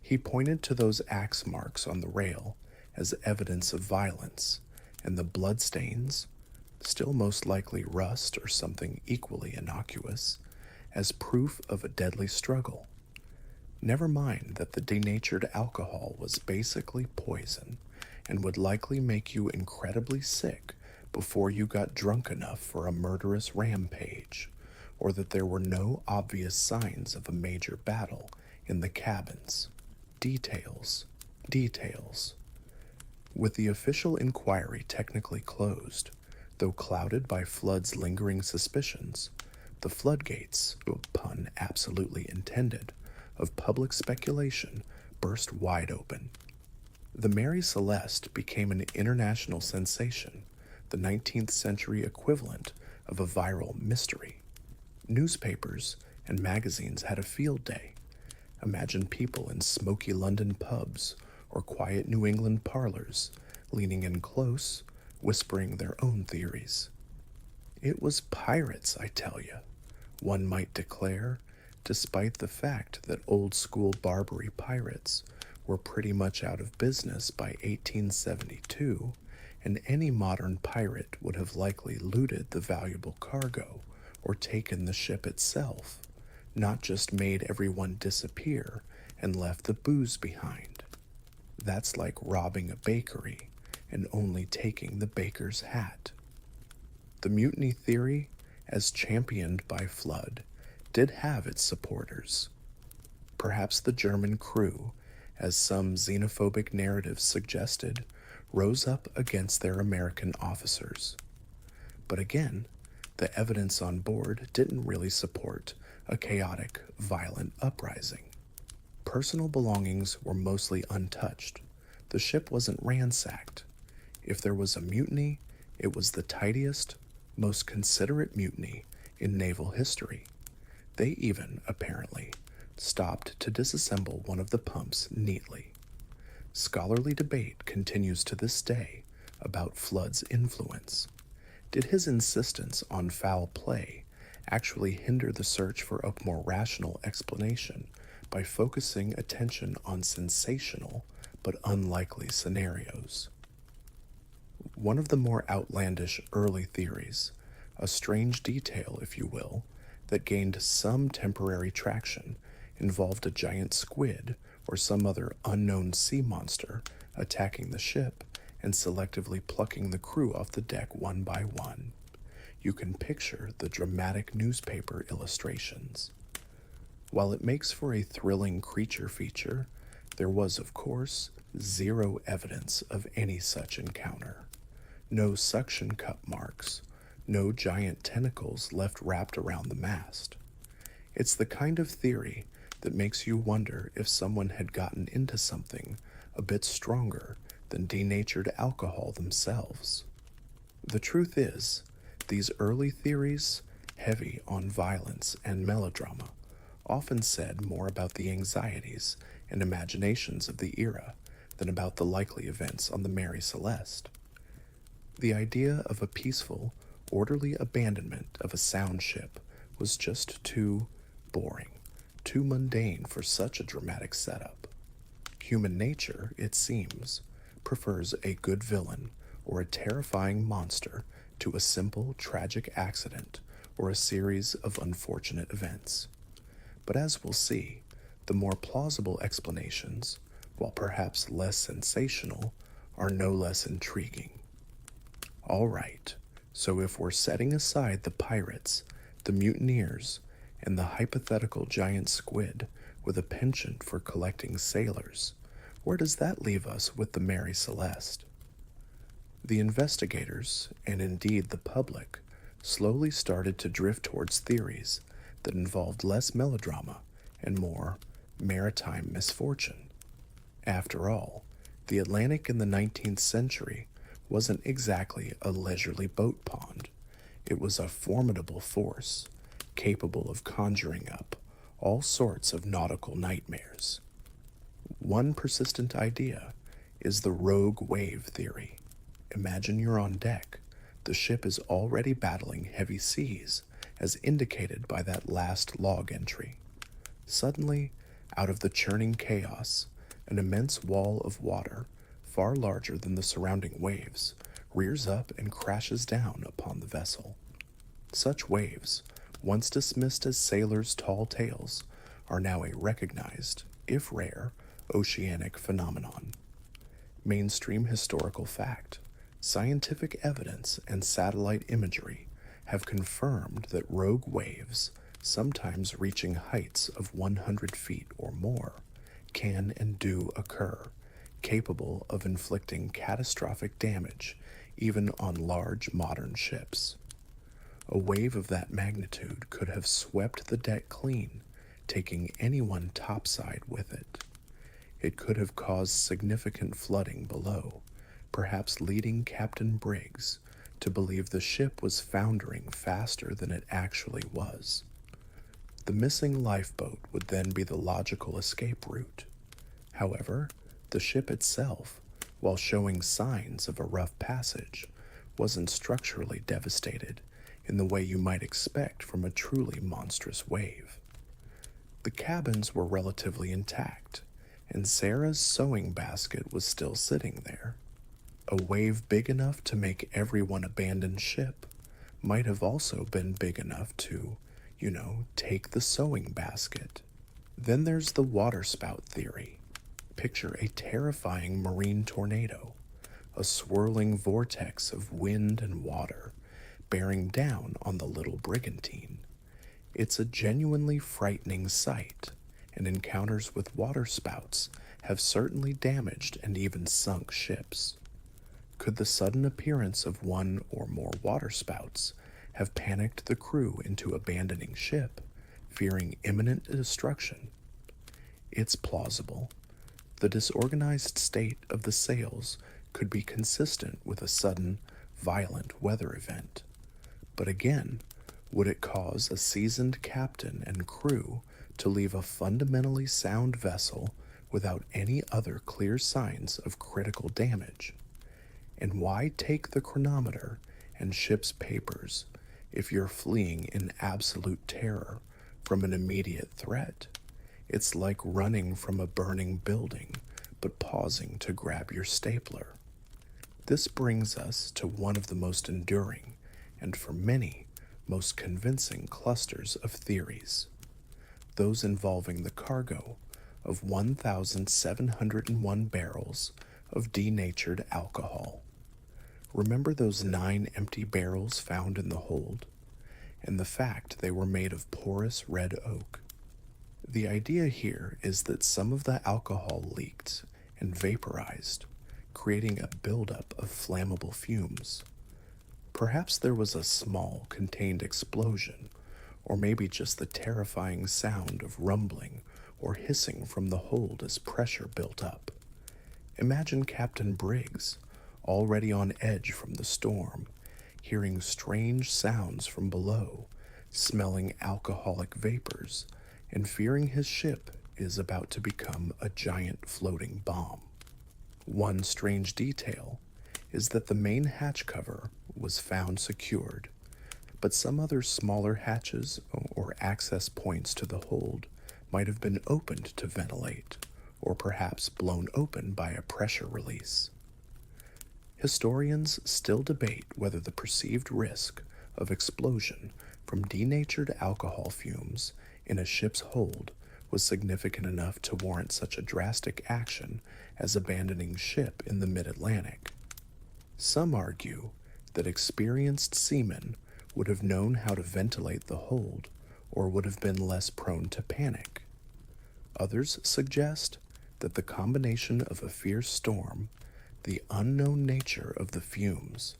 He pointed to those axe marks on the rail as evidence of violence, and the bloodstains, still most likely rust or something equally innocuous, as proof of a deadly struggle. Never mind that the denatured alcohol was basically poison and would likely make you incredibly sick before you got drunk enough for a murderous rampage, or that there were no obvious signs of a major battle in the cabins. Details, details. With the official inquiry technically closed, though clouded by Flood's lingering suspicions, the floodgates, pun absolutely intended, of public speculation burst wide open. The Mary Celeste became an international sensation, the 19th century equivalent of a viral mystery. Newspapers and magazines had a field day. Imagine people in smoky London pubs or quiet New England parlors, leaning in close, whispering their own theories. It was pirates, I tell you, one might declare, despite the fact that old-school Barbary pirates were pretty much out of business by 1872, and any modern pirate would have likely looted the valuable cargo or taken the ship itself, not just made everyone disappear and left the booze behind. That's like robbing a bakery and only taking the baker's hat. The mutiny theory, as championed by Flood, did have its supporters. Perhaps the German crew, as some xenophobic narratives suggested, rose up against their American officers. But again, the evidence on board didn't really support a chaotic, violent uprising. Personal belongings were mostly untouched. The ship wasn't ransacked. If there was a mutiny, it was the tidiest, most considerate mutiny in naval history. They even, apparently, stopped to disassemble one of the pumps neatly. Scholarly debate continues to this day about Flood's influence. Did his insistence on foul play actually hinder the search for a more rational explanation by focusing attention on sensational but unlikely scenarios? One of the more outlandish early theories, a strange detail, if you will, that gained some temporary traction, involved a giant squid or some other unknown sea monster attacking the ship and selectively plucking the crew off the deck one by one. You can picture the dramatic newspaper illustrations. While it makes for a thrilling creature feature, there was, of course, zero evidence of any such encounter. No suction cup marks, no giant tentacles left wrapped around the mast. It's the kind of theory that makes you wonder if someone had gotten into something a bit stronger than denatured alcohol themselves. The truth is, these early theories, heavy on violence and melodrama, often said more about the anxieties and imaginations of the era than about the likely events on the Mary Celeste. The idea of a peaceful, orderly abandonment of a sound ship was just too boring, too mundane for such a dramatic setup. Human nature, it seems, prefers a good villain or a terrifying monster to a simple, tragic accident or a series of unfortunate events. But as we'll see, the more plausible explanations, while perhaps less sensational, are no less intriguing. All right, so if we're setting aside the pirates, the mutineers, and the hypothetical giant squid with a penchant for collecting sailors, where does that leave us with the Mary Celeste? The investigators, and indeed the public, slowly started to drift towards theories that involved less melodrama and more maritime misfortune. After all, the Atlantic in the 19th century wasn't exactly a leisurely boat pond. It was a formidable force, capable of conjuring up all sorts of nautical nightmares. One persistent idea is the rogue wave theory. Imagine you're on deck. The ship is already battling heavy seas, as indicated by that last log entry. Suddenly, out of the churning chaos, an immense wall of water, far larger than the surrounding waves, rears up and crashes down upon the vessel. Such waves, once dismissed as sailors' tall tales, are now a recognized, if rare, oceanic phenomenon. Mainstream historical fact, scientific evidence, and satellite imagery have confirmed that rogue waves, sometimes reaching heights of 100 feet or more, can and do occur, capable of inflicting catastrophic damage even on large modern ships. A wave of that magnitude could have swept the deck clean, taking anyone topside with it. It could have caused significant flooding below, perhaps leading Captain Briggs to believe the ship was foundering faster than it actually was. The missing lifeboat would then be the logical escape route. However, the ship itself, while showing signs of a rough passage, wasn't structurally devastated in the way you might expect from a truly monstrous wave. The cabins were relatively intact, and Sarah's sewing basket was still sitting there. A wave big enough to make everyone abandon ship might have also been big enough to, take the sewing basket. Then there's the waterspout theory. Picture a terrifying marine tornado, a swirling vortex of wind and water bearing down on the little brigantine. It's a genuinely frightening sight, and encounters with waterspouts have certainly damaged and even sunk ships. Could the sudden appearance of one or more waterspouts have panicked the crew into abandoning ship, fearing imminent destruction? It's plausible. The disorganized state of the sails could be consistent with a sudden, violent weather event. But again, would it cause a seasoned captain and crew to leave a fundamentally sound vessel without any other clear signs of critical damage? And why take the chronometer and ship's papers if you're fleeing in absolute terror from an immediate threat? It's like running from a burning building, but pausing to grab your stapler. This brings us to one of the most enduring, and for many, most convincing clusters of theories. Those involving the cargo of 1,701 barrels of denatured alcohol. Remember those 9 empty barrels found in the hold? And the fact they were made of porous red oak. The idea here is that some of the alcohol leaked and vaporized, creating a buildup of flammable fumes. Perhaps there was a small, contained explosion, or maybe just the terrifying sound of rumbling or hissing from the hold as pressure built up. Imagine Captain Briggs, already on edge from the storm, hearing strange sounds from below, smelling alcoholic vapors, and fearing his ship is about to become a giant floating bomb. One strange detail is that the main hatch cover was found secured, but some other smaller hatches or access points to the hold might have been opened to ventilate, or perhaps blown open by a pressure release. Historians still debate whether the perceived risk of explosion from denatured alcohol fumes in a ship's hold was significant enough to warrant such a drastic action as abandoning ship in the mid-Atlantic. Some argue that experienced seamen would have known how to ventilate the hold or would have been less prone to panic. Others suggest that the combination of a fierce storm, the unknown nature of the fumes,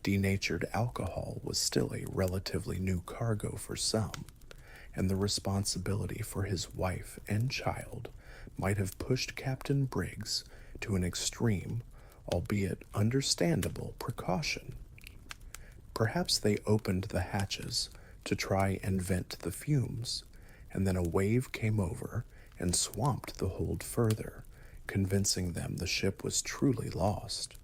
denatured alcohol was still a relatively new cargo for some, and the responsibility for his wife and child might have pushed Captain Briggs to an extreme, albeit understandable, precaution. Perhaps they opened the hatches to try and vent the fumes, and then a wave came over and swamped the hold further, convincing them the ship was truly lost.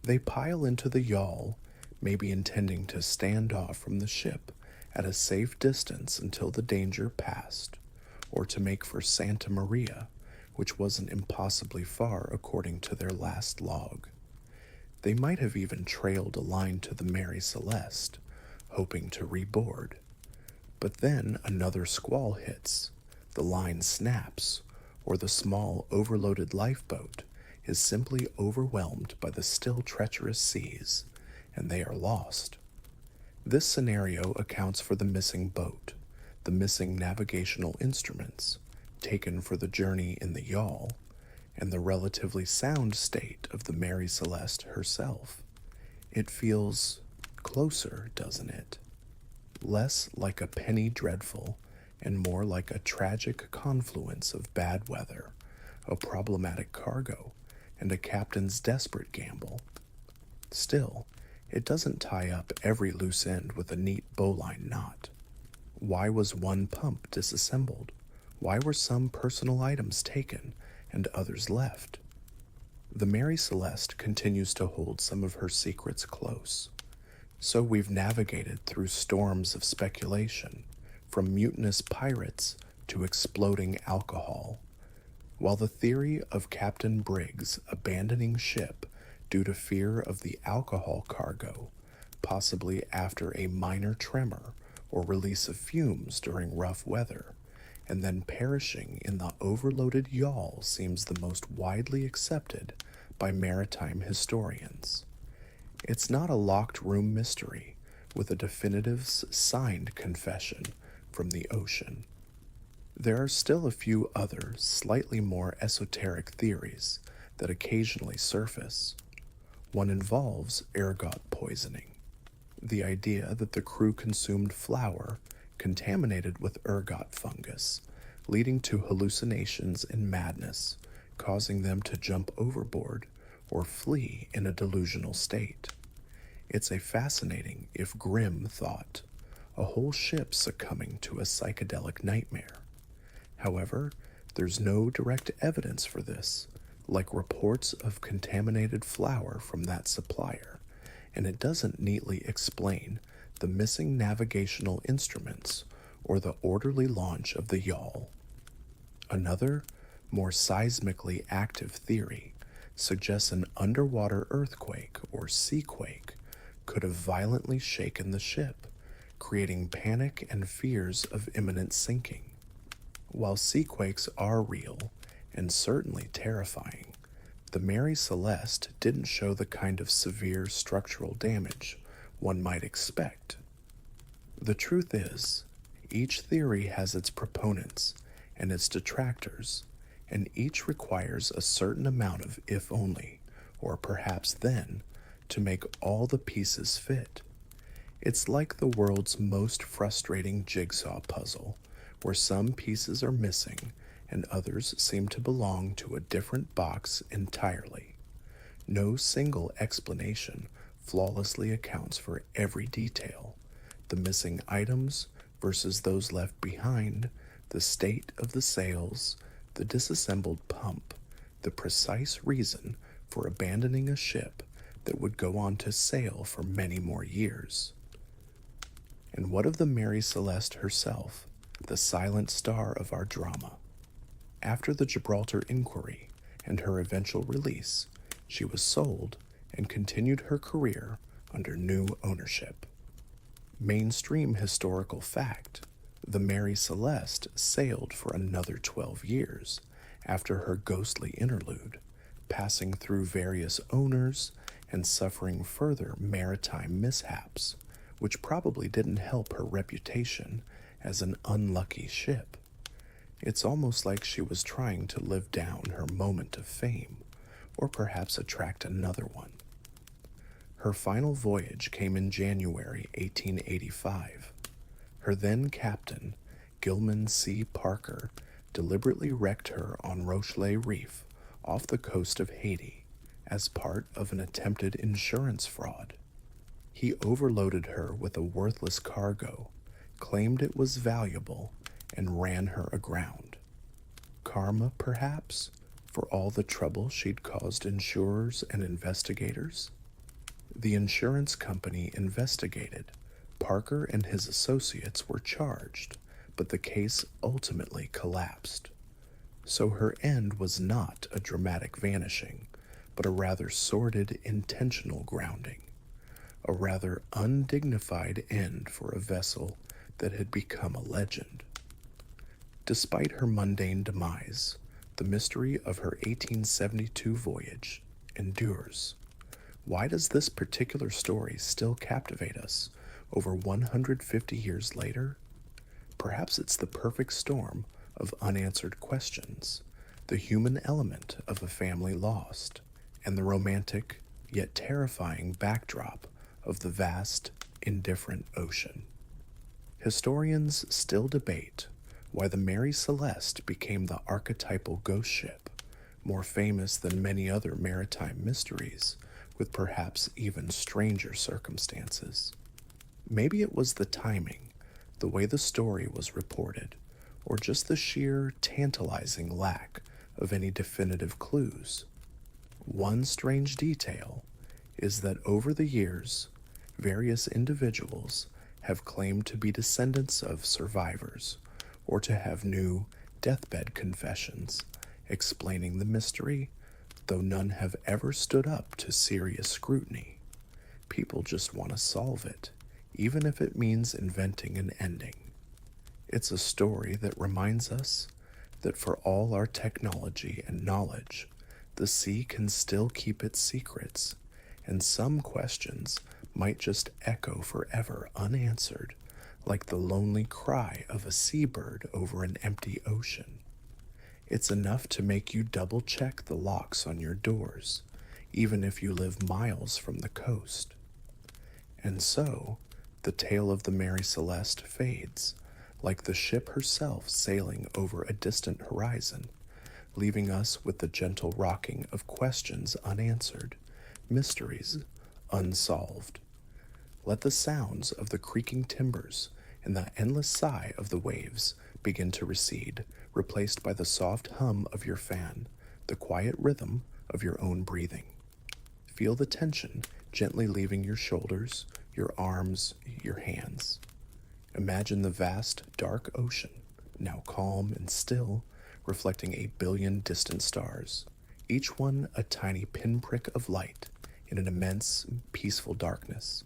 They pile into the yawl, maybe intending to stand off from the ship at a safe distance until the danger passed, or to make for Santa Maria, which wasn't impossibly far according to their last log. They might have even trailed a line to the Mary Celeste, hoping to reboard. But then another squall hits, the line snaps, or the small overloaded lifeboat is simply overwhelmed by the still treacherous seas, and they are lost. This scenario accounts for the missing boat, the missing navigational instruments taken for the journey in the yawl, and the relatively sound state of the Mary Celeste herself. It feels closer, doesn't it? Less like a penny dreadful and more like a tragic confluence of bad weather, a problematic cargo, and a captain's desperate gamble. Still, it doesn't tie up every loose end with a neat bowline knot. Why was one pump disassembled? Why were some personal items taken and others left? The Mary Celeste continues to hold some of her secrets close. So we've navigated through storms of speculation, from mutinous pirates to exploding alcohol, while the theory of Captain Briggs abandoning ship due to fear of the alcohol cargo, possibly after a minor tremor or release of fumes during rough weather, and then perishing in the overloaded yawl seems the most widely accepted by maritime historians. It's not a locked room mystery with a definitive signed confession from the ocean. There are still a few other, slightly more esoteric theories that occasionally surface. One involves ergot poisoning, the idea that the crew consumed flour contaminated with ergot fungus, leading to hallucinations and madness, causing them to jump overboard or flee in a delusional state. It's a fascinating, if grim, thought, a whole ship succumbing to a psychedelic nightmare. However, there's no direct evidence for this, like reports of contaminated flour from that supplier, and it doesn't neatly explain the missing navigational instruments or the orderly launch of the yawl. Another, more seismically active theory suggests an underwater earthquake or seaquake could have violently shaken the ship, creating panic and fears of imminent sinking. While seaquakes are real and certainly terrifying, the Mary Celeste didn't show the kind of severe structural damage one might expect. The truth is, each theory has its proponents and its detractors, and each requires a certain amount of if only, or perhaps then, to make all the pieces fit. It's like the world's most frustrating jigsaw puzzle, where some pieces are missing and others seem to belong to a different box entirely. No single explanation flawlessly accounts for every detail: the missing items versus those left behind, the state of the sails, the disassembled pump, the precise reason for abandoning a ship that would go on to sail for many more years. And what of the Mary Celeste herself, the silent star of our drama? After the Gibraltar inquiry and her eventual release, she was sold and continued her career under new ownership. Mainstream historical fact: the Mary Celeste sailed for another 12 years after her ghostly interlude, passing through various owners and suffering further maritime mishaps, which probably didn't help her reputation as an unlucky ship. It's almost like she was trying to live down her moment of fame, or perhaps attract another one. Her final voyage came in January 1885. Her then captain, Gilman C. Parker, deliberately wrecked her on Rochelet Reef off the coast of Haiti as part of an attempted insurance fraud. He overloaded her with a worthless cargo, claimed it was valuable, and ran her aground. Karma, perhaps, for all the trouble she'd caused insurers and investigators? The insurance company investigated. Parker and his associates were charged, but the case ultimately collapsed. So her end was not a dramatic vanishing, but a rather sordid intentional grounding. A rather undignified end for a vessel that had become a legend. Despite her mundane demise, the mystery of her 1872 voyage endures. Why does this particular story still captivate us over 150 years later? Perhaps it's the perfect storm of unanswered questions, the human element of a family lost, and the romantic yet terrifying backdrop of the vast, indifferent ocean. Historians still debate why the Mary Celeste became the archetypal ghost ship, more famous than many other maritime mysteries, with perhaps even stranger circumstances. Maybe it was the timing, the way the story was reported, or just the sheer tantalizing lack of any definitive clues. One strange detail is that over the years, various individuals have claimed to be descendants of survivors, or to have new deathbed confessions explaining the mystery, though none have ever stood up to serious scrutiny. People just want to solve it, even if it means inventing an ending. It's a story that reminds us that for all our technology and knowledge, the sea can still keep its secrets, and some questions might just echo forever unanswered, like the lonely cry of a seabird over an empty ocean. It's enough to make you double-check the locks on your doors, even if you live miles from the coast. And so, the tale of the Mary Celeste fades, like the ship herself sailing over a distant horizon, leaving us with the gentle rocking of questions unanswered, mysteries unsolved. Let the sounds of the creaking timbers and the endless sigh of the waves begin to recede, replaced by the soft hum of your fan, the quiet rhythm of your own breathing. Feel the tension gently leaving your shoulders, your arms, your hands. Imagine the vast, dark ocean, now calm and still, reflecting 8 billion distant stars, each one a tiny pinprick of light in an immense, peaceful darkness.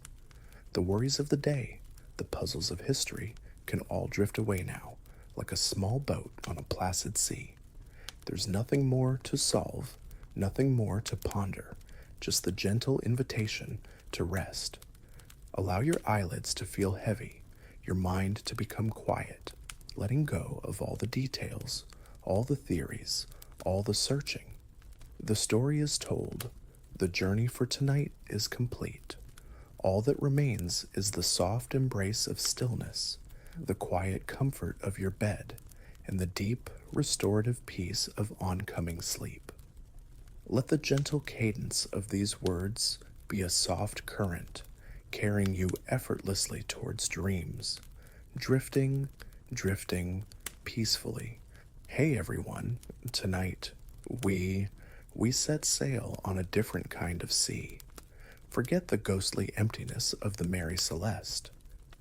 The worries of the day, the puzzles of history, can all drift away now, like a small boat on a placid sea. There's nothing more to solve, nothing more to ponder, just the gentle invitation to rest. Allow your eyelids to feel heavy, your mind to become quiet, letting go of all the details, all the theories, all the searching. The story is told. The journey for tonight is complete. All that remains is the soft embrace of stillness, the quiet comfort of your bed, and the deep, restorative peace of oncoming sleep. Let the gentle cadence of these words be a soft current, carrying you effortlessly towards dreams, drifting, drifting, peacefully. Hey everyone, tonight we we set sail on a different kind of sea. Forget the ghostly emptiness of the Mary Celeste.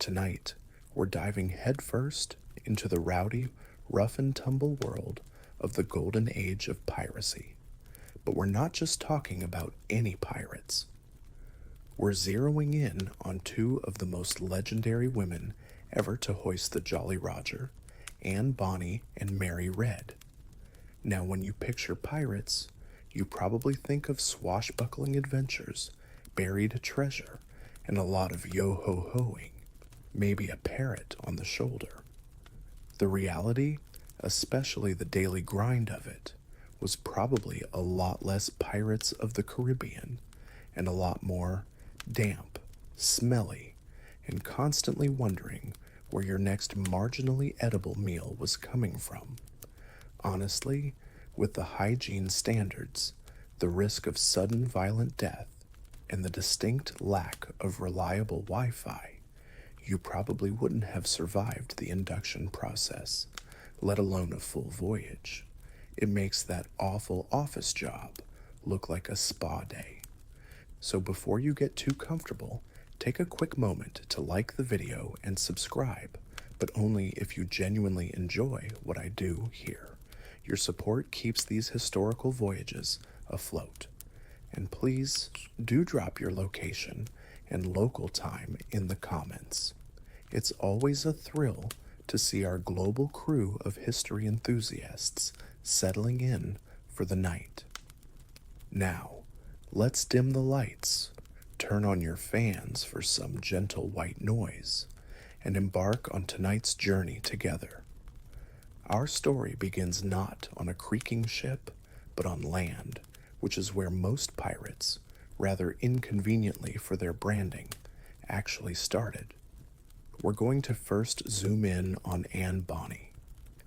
Tonight, we're diving headfirst into the rowdy, rough and tumble world of the golden age of piracy. But we're not just talking about any pirates. We're zeroing in on two of the most legendary women ever to hoist the Jolly Roger, Anne Bonny and Mary Red. Now, when you picture pirates, you probably think of swashbuckling adventures, buried treasure, and a lot of yo-ho-hoing, maybe a parrot on the shoulder. The reality, especially the daily grind of it, was probably a lot less Pirates of the Caribbean and a lot more damp, smelly, and constantly wondering where your next marginally edible meal was coming from. Honestly, with the hygiene standards, the risk of sudden violent death, and the distinct lack of reliable Wi-Fi, you probably wouldn't have survived the induction process, let alone a full voyage. It makes that awful office job look like a spa day. So before you get too comfortable, take a quick moment to like the video and subscribe, but only if you genuinely enjoy what I do here. Your support keeps these historical voyages afloat. And please do drop your location and local time in the comments. It's always a thrill to see our global crew of history enthusiasts settling in for the night. Now, let's dim the lights, turn on your fans for some gentle white noise, and embark on tonight's journey together. Our story begins not on a creaking ship, but on land, which is where most pirates, rather inconveniently for their branding, actually started. We're going to first zoom in on Anne Bonny.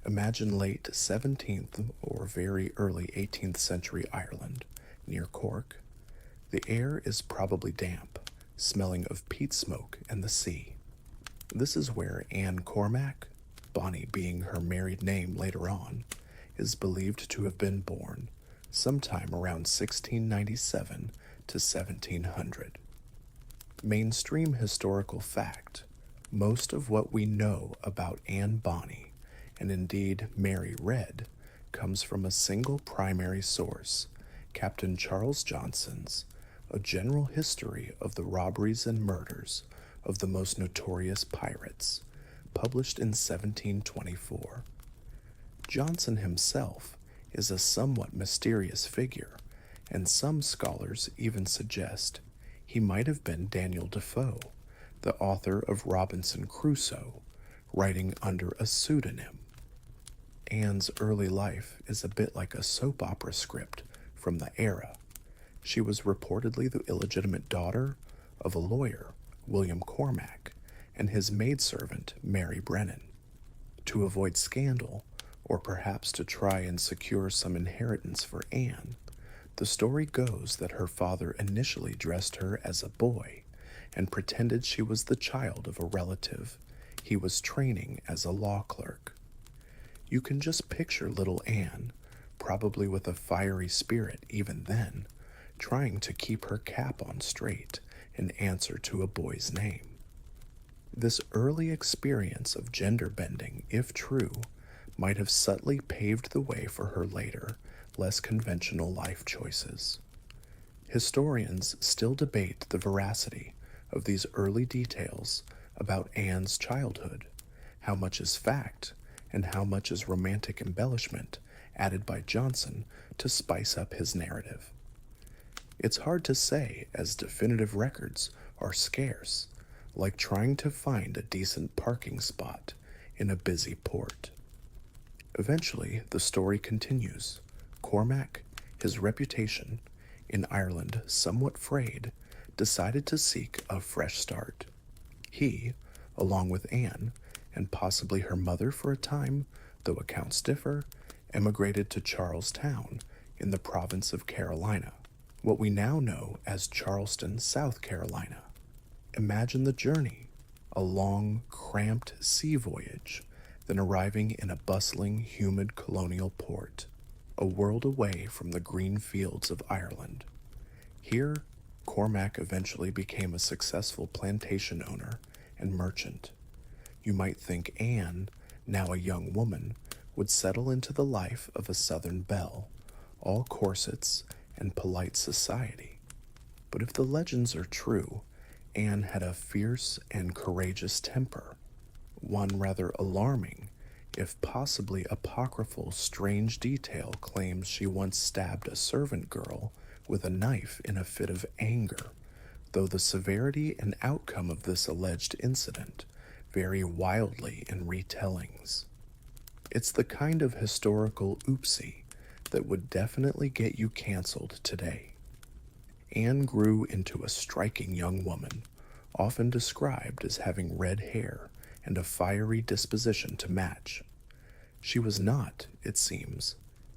Imagine late 17th or very early 18th century Ireland, near Cork. The air is probably damp, smelling of peat smoke and the sea. This is where Anne Cormac, Bonny being her married name later on, is believed to have been born sometime around 1697 to 1700. Mainstream historical fact: most of what we know about Anne Bonny, and indeed Mary Red, comes from a single primary source, Captain Charles Johnson's A General History of the Robberies and Murders of the Most Notorious Pirates, published in 1724. Johnson himself is a somewhat mysterious figure, and some scholars even suggest he might have been Daniel Defoe, the author of Robinson Crusoe, writing under a pseudonym. Anne's early life is a bit like a soap opera script from the era. She was reportedly the illegitimate daughter of a lawyer, William Cormac, and his maidservant, Mary Brennan. To avoid scandal, or perhaps to try and secure some inheritance for Anne, the story goes that her father initially dressed her as a boy and pretended she was the child of a relative he was training as a law clerk. You can just picture little Anne, probably with a fiery spirit even then, trying to keep her cap on straight in answer to a boy's name. This early experience of gender bending, if true, might have subtly paved the way for her later, less conventional life choices. Historians still debate the veracity of these early details about Anne's childhood, how much is fact and how much is romantic embellishment added by Johnson to spice up his narrative. It's hard to say, as definitive records are scarce, like trying to find a decent parking spot in a busy port. Eventually, the story continues. Cormac, his reputation, in Ireland somewhat frayed, decided to seek a fresh start. He, along with Anne, and possibly her mother for a time, though accounts differ, emigrated to Charlestown in the province of Carolina, what we now know as Charleston, South Carolina. Imagine the journey, a long, cramped sea voyage then arriving in a bustling, humid colonial port, a world away from the green fields of Ireland. Here, Cormac eventually became a successful plantation owner and merchant. You might think Anne, now a young woman, would settle into the life of a southern belle, all corsets and polite society. But if the legends are true, Anne had a fierce and courageous temper, one rather alarming, if possibly apocryphal, strange detail claims she once stabbed a servant girl with a knife in a fit of anger, though the severity and outcome of this alleged incident vary wildly in retellings. It's the kind of historical oopsie that would definitely get you canceled today. Anne grew into a striking young woman, often described as having red hair and a fiery disposition to match. She was not, it seems,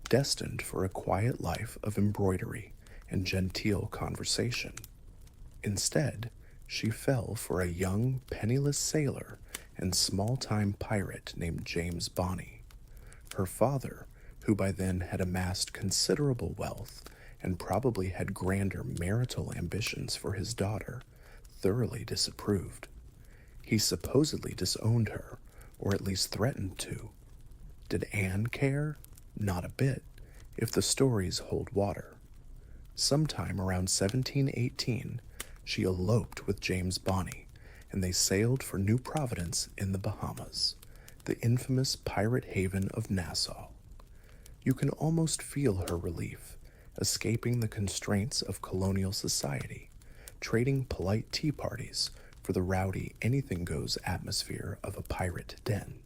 destined for a quiet life of embroidery and genteel conversation. Instead, she fell for a young, penniless sailor and small-time pirate named James Bonny. Her father, who by then had amassed considerable wealth and probably had grander marital ambitions for his daughter, thoroughly disapproved. He supposedly disowned her, or at least threatened to. Did Anne care? Not a bit, if the stories hold water. Sometime around 1718, she eloped with James Bonny, and they sailed for New Providence in the Bahamas, the infamous pirate haven of Nassau. You can almost feel her relief, escaping the constraints of colonial society, trading polite tea parties for the rowdy anything-goes atmosphere of a pirate den.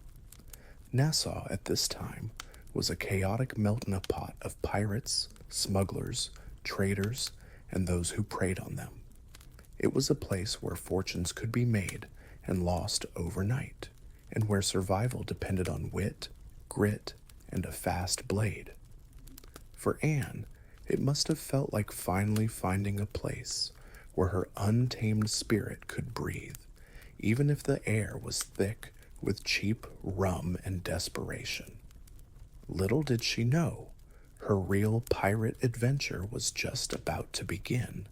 Nassau at this time was a chaotic melting pot of pirates, smugglers, traders, and those who preyed on them. It was a place where fortunes could be made and lost overnight, and where survival depended on wit, grit, and a fast blade. For Anne, it must have felt like finally finding a place where her untamed spirit could breathe, even if the air was thick with cheap rum and desperation. Little did she know, her real pirate adventure was just about to begin,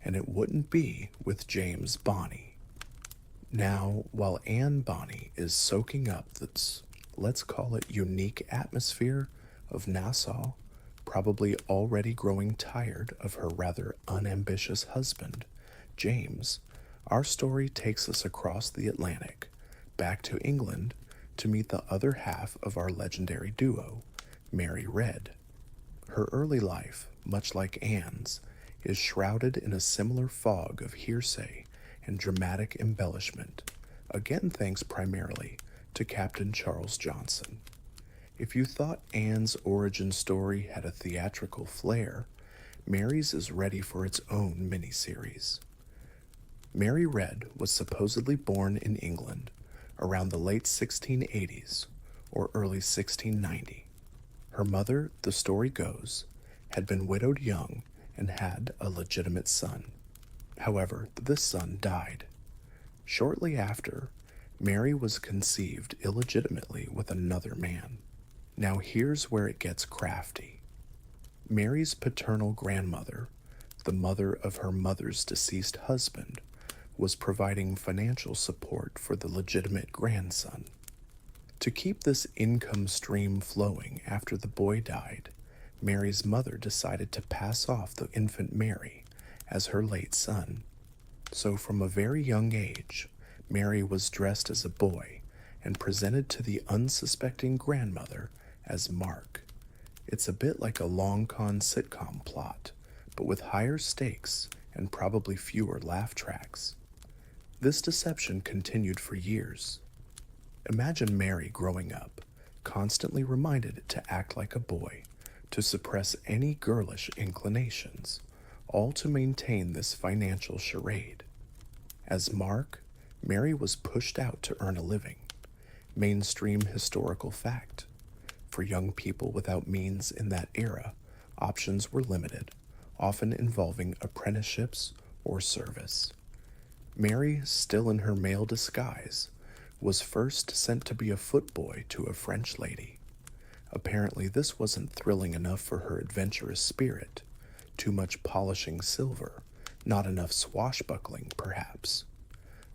and it wouldn't be with James Bonny. Now, while Anne Bonny is soaking up this, let's call it unique atmosphere of Nassau, probably already growing tired of her rather unambitious husband, James, our story takes us across the Atlantic, back to England, to meet the other half of our legendary duo, Mary Red. Her early life, much like Anne's, is shrouded in a similar fog of hearsay and dramatic embellishment, again thanks primarily to Captain Charles Johnson. If you thought Anne's origin story had a theatrical flair, Mary's is ready for its own miniseries. Mary Red was supposedly born in England around the late 1680s or early 1690. Her mother, the story goes, had been widowed young and had a legitimate son. However, this son died. Shortly after, Mary was conceived illegitimately with another man. Now here's where it gets crafty. Mary's paternal grandmother, the mother of her mother's deceased husband, was providing financial support for the legitimate grandson. To keep this income stream flowing after the boy died, Mary's mother decided to pass off the infant Mary as her late son. So from a very young age, Mary was dressed as a boy and presented to the unsuspecting grandmother as Mark. It's a bit like a long-con sitcom plot, but with higher stakes and probably fewer laugh tracks. This deception continued for years. Imagine Mary growing up, constantly reminded to act like a boy, to suppress any girlish inclinations, all to maintain this financial charade. As Mark, Mary was pushed out to earn a living. Mainstream historical fact. For young people without means in that era, options were limited, often involving apprenticeships or service. Mary, still in her male disguise, was first sent to be a footboy to a French lady. Apparently, this wasn't thrilling enough for her adventurous spirit. Too much polishing silver, not enough swashbuckling, perhaps.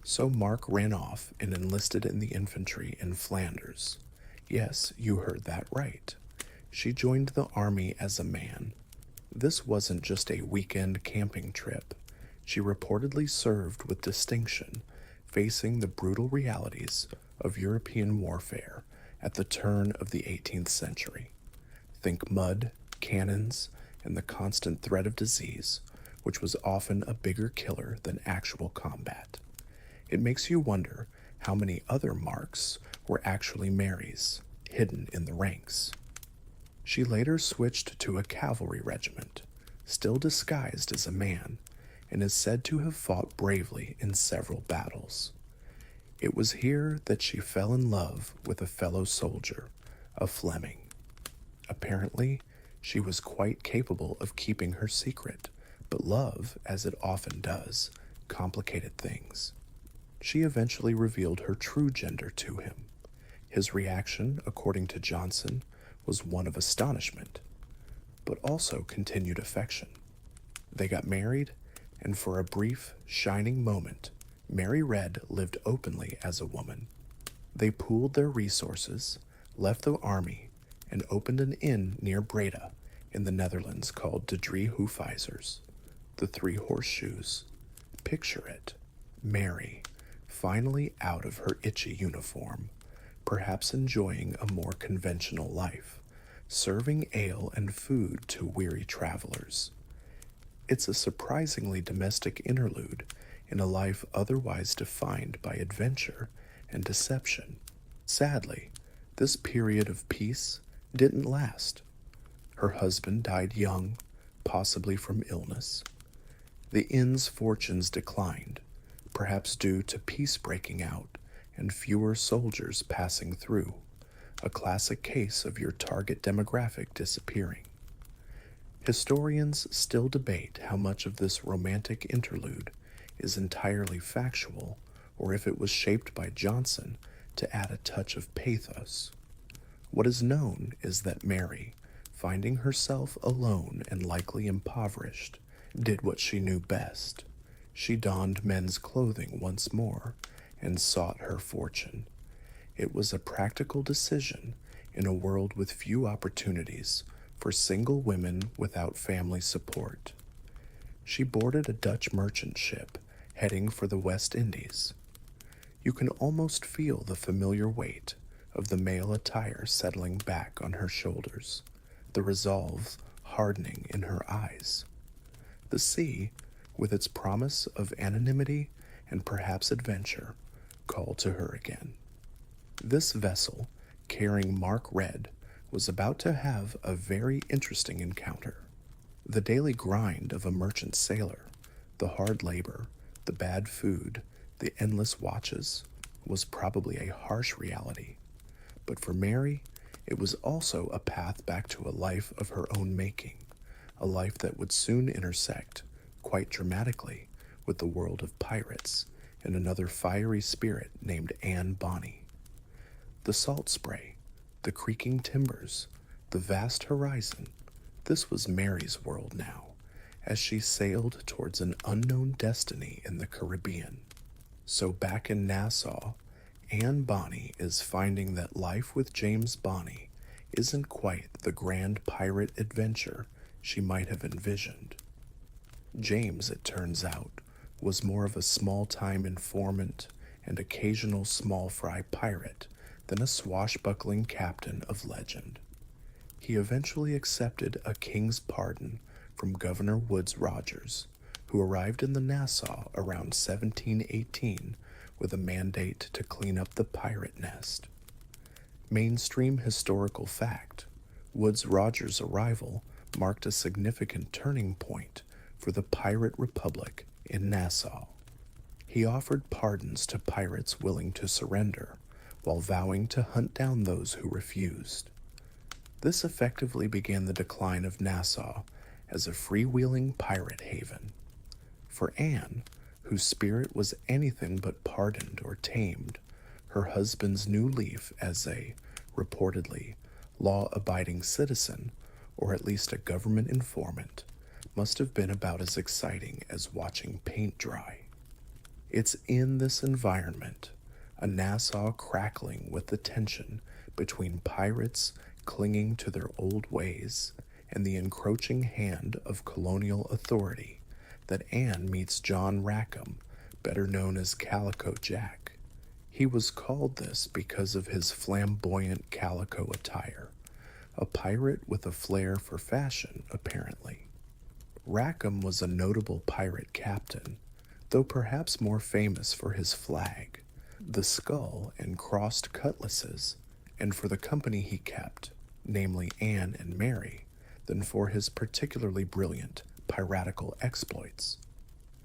So Mark ran off and enlisted in the infantry in Flanders. Yes, you heard that right. She joined the army as a man. This wasn't just a weekend camping trip. She reportedly served with distinction, facing the brutal realities of European warfare at the turn of the 18th century. Think mud, cannons, and the constant threat of disease, which was often a bigger killer than actual combat. It makes you wonder how many other Marks were actually Marys, hidden in the ranks. She later switched to a cavalry regiment, still disguised as a man, and is said to have fought bravely in several battles. It was here that she fell in love with a fellow soldier, a Fleming. Apparently, she was quite capable of keeping her secret, but love, as it often does, complicated things. She eventually revealed her true gender to him. His reaction, according to Johnson, was one of astonishment, but also continued affection. They got married, and for a brief, shining moment, Mary Red lived openly as a woman. They pooled their resources, left the army, and opened an inn near Breda in the Netherlands called De Drie Hoefijzers, the Three Horseshoes. Picture it, Mary, finally out of her itchy uniform, perhaps enjoying a more conventional life, serving ale and food to weary travelers. It's a surprisingly domestic interlude in a life otherwise defined by adventure and deception. Sadly, this period of peace didn't last. Her husband died young, possibly from illness. The inn's fortunes declined, perhaps due to peace breaking out and fewer soldiers passing through, a classic case of your target demographic disappearing. Historians still debate how much of this romantic interlude is entirely factual or if it was shaped by Johnson to add a touch of pathos. What is known is that Mary, finding herself alone and likely impoverished, did what she knew best. She donned men's clothing once more and sought her fortune. It was a practical decision in a world with few opportunities for single women without family support. She boarded a Dutch merchant ship heading for the West Indies. You can almost feel the familiar weight of the male attire settling back on her shoulders, the resolve hardening in her eyes. The sea, with its promise of anonymity and perhaps adventure, called to her again. This vessel, carrying Mark Red, was about to have a very interesting encounter. The daily grind of a merchant sailor, the hard labor, the bad food, the endless watches, was probably a harsh reality. But for Mary, it was also a path back to a life of her own making, a life that would soon intersect, quite dramatically, with the world of pirates and another fiery spirit named Anne Bonny. The salt spray, the creaking timbers, the vast horizon, this was Mary's world now, as she sailed towards an unknown destiny in the Caribbean. So back in Nassau, Anne Bonny is finding that life with James Bonny isn't quite the grand pirate adventure she might have envisioned. James, it turns out, was more of a small-time informant and occasional small-fry pirate than a swashbuckling captain of legend. He eventually accepted a king's pardon from Governor Woodes Rogers, who arrived in the Nassau around 1718 with a mandate to clean up the pirate nest. Mainstream historical fact, Woodes Rogers' arrival marked a significant turning point for the pirate republic in Nassau. He offered pardons to pirates willing to surrender, while vowing to hunt down those who refused. This effectively began the decline of Nassau as a freewheeling pirate haven. For Anne, whose spirit was anything but pardoned or tamed, Her husband's new leaf as a, reportedly, law-abiding citizen, or at least a government informant, must have been about as exciting as watching paint dry. It's in this environment, a Nassau crackling with the tension between pirates clinging to their old ways and the encroaching hand of colonial authority, that Anne meets John Rackham, better known as Calico Jack. He was called this because of his flamboyant calico attire, a pirate with a flair for fashion, apparently. Rackham was a notable pirate captain, though perhaps more famous for his flag, the skull and crossed cutlasses, and for the company he kept, namely Anne and Mary, than for his particularly brilliant piratical exploits.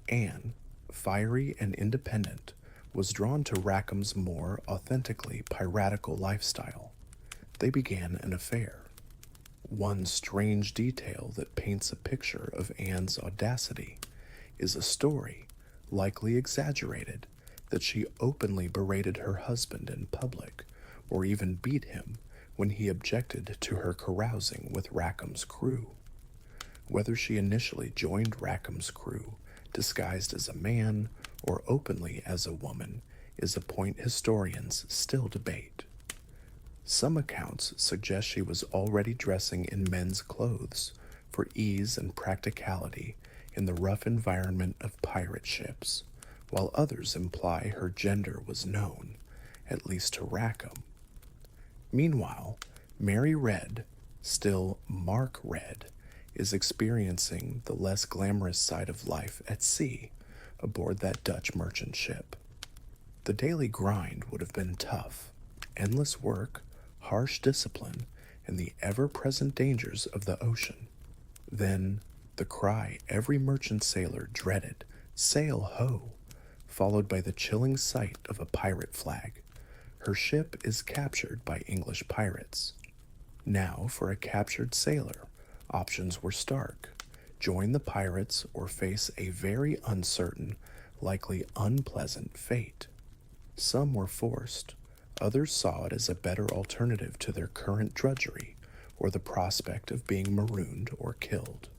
Anne, fiery and independent, was drawn to Rackham's more authentically piratical lifestyle. They began an affair. One strange detail that paints a picture of Anne's audacity is a story, likely exaggerated, that she openly berated her husband in public, or even beat him when he objected to her carousing with Rackham's crew. Whether she initially joined Rackham's crew, disguised as a man, or openly as a woman, is a point historians still debate. Some accounts suggest she was already dressing in men's clothes for ease and practicality in the rough environment of pirate ships, while others imply her gender was known, at least to Rackham. Meanwhile, Mary Red, still Mark Red, is experiencing the less glamorous side of life at sea aboard that Dutch merchant ship. The daily grind would have been tough. Endless work, harsh discipline, and the ever-present dangers of the ocean. Then, the cry every merchant sailor dreaded, "Sail ho!" followed by the chilling sight of a pirate flag. Her ship is captured by English pirates. Now, for a captured sailor, options were stark. Join the pirates or face a very uncertain, likely unpleasant fate. Some were forced. Others saw it as a better alternative to their current drudgery or the prospect of being marooned or killed.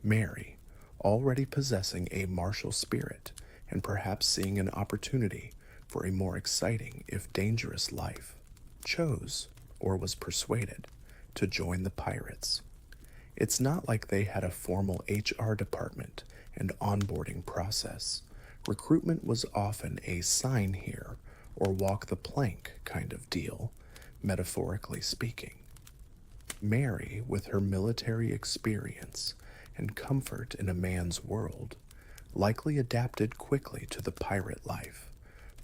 Mary, already possessing a martial spirit and perhaps seeing an opportunity for a more exciting if dangerous life, chose, or was persuaded, to join the pirates. It's not like they had a formal HR department and onboarding process. Recruitment was often a sign here or walk the plank kind of deal, metaphorically speaking. Mary, with her military experience and comfort in a man's world, likely adapted quickly to the pirate life,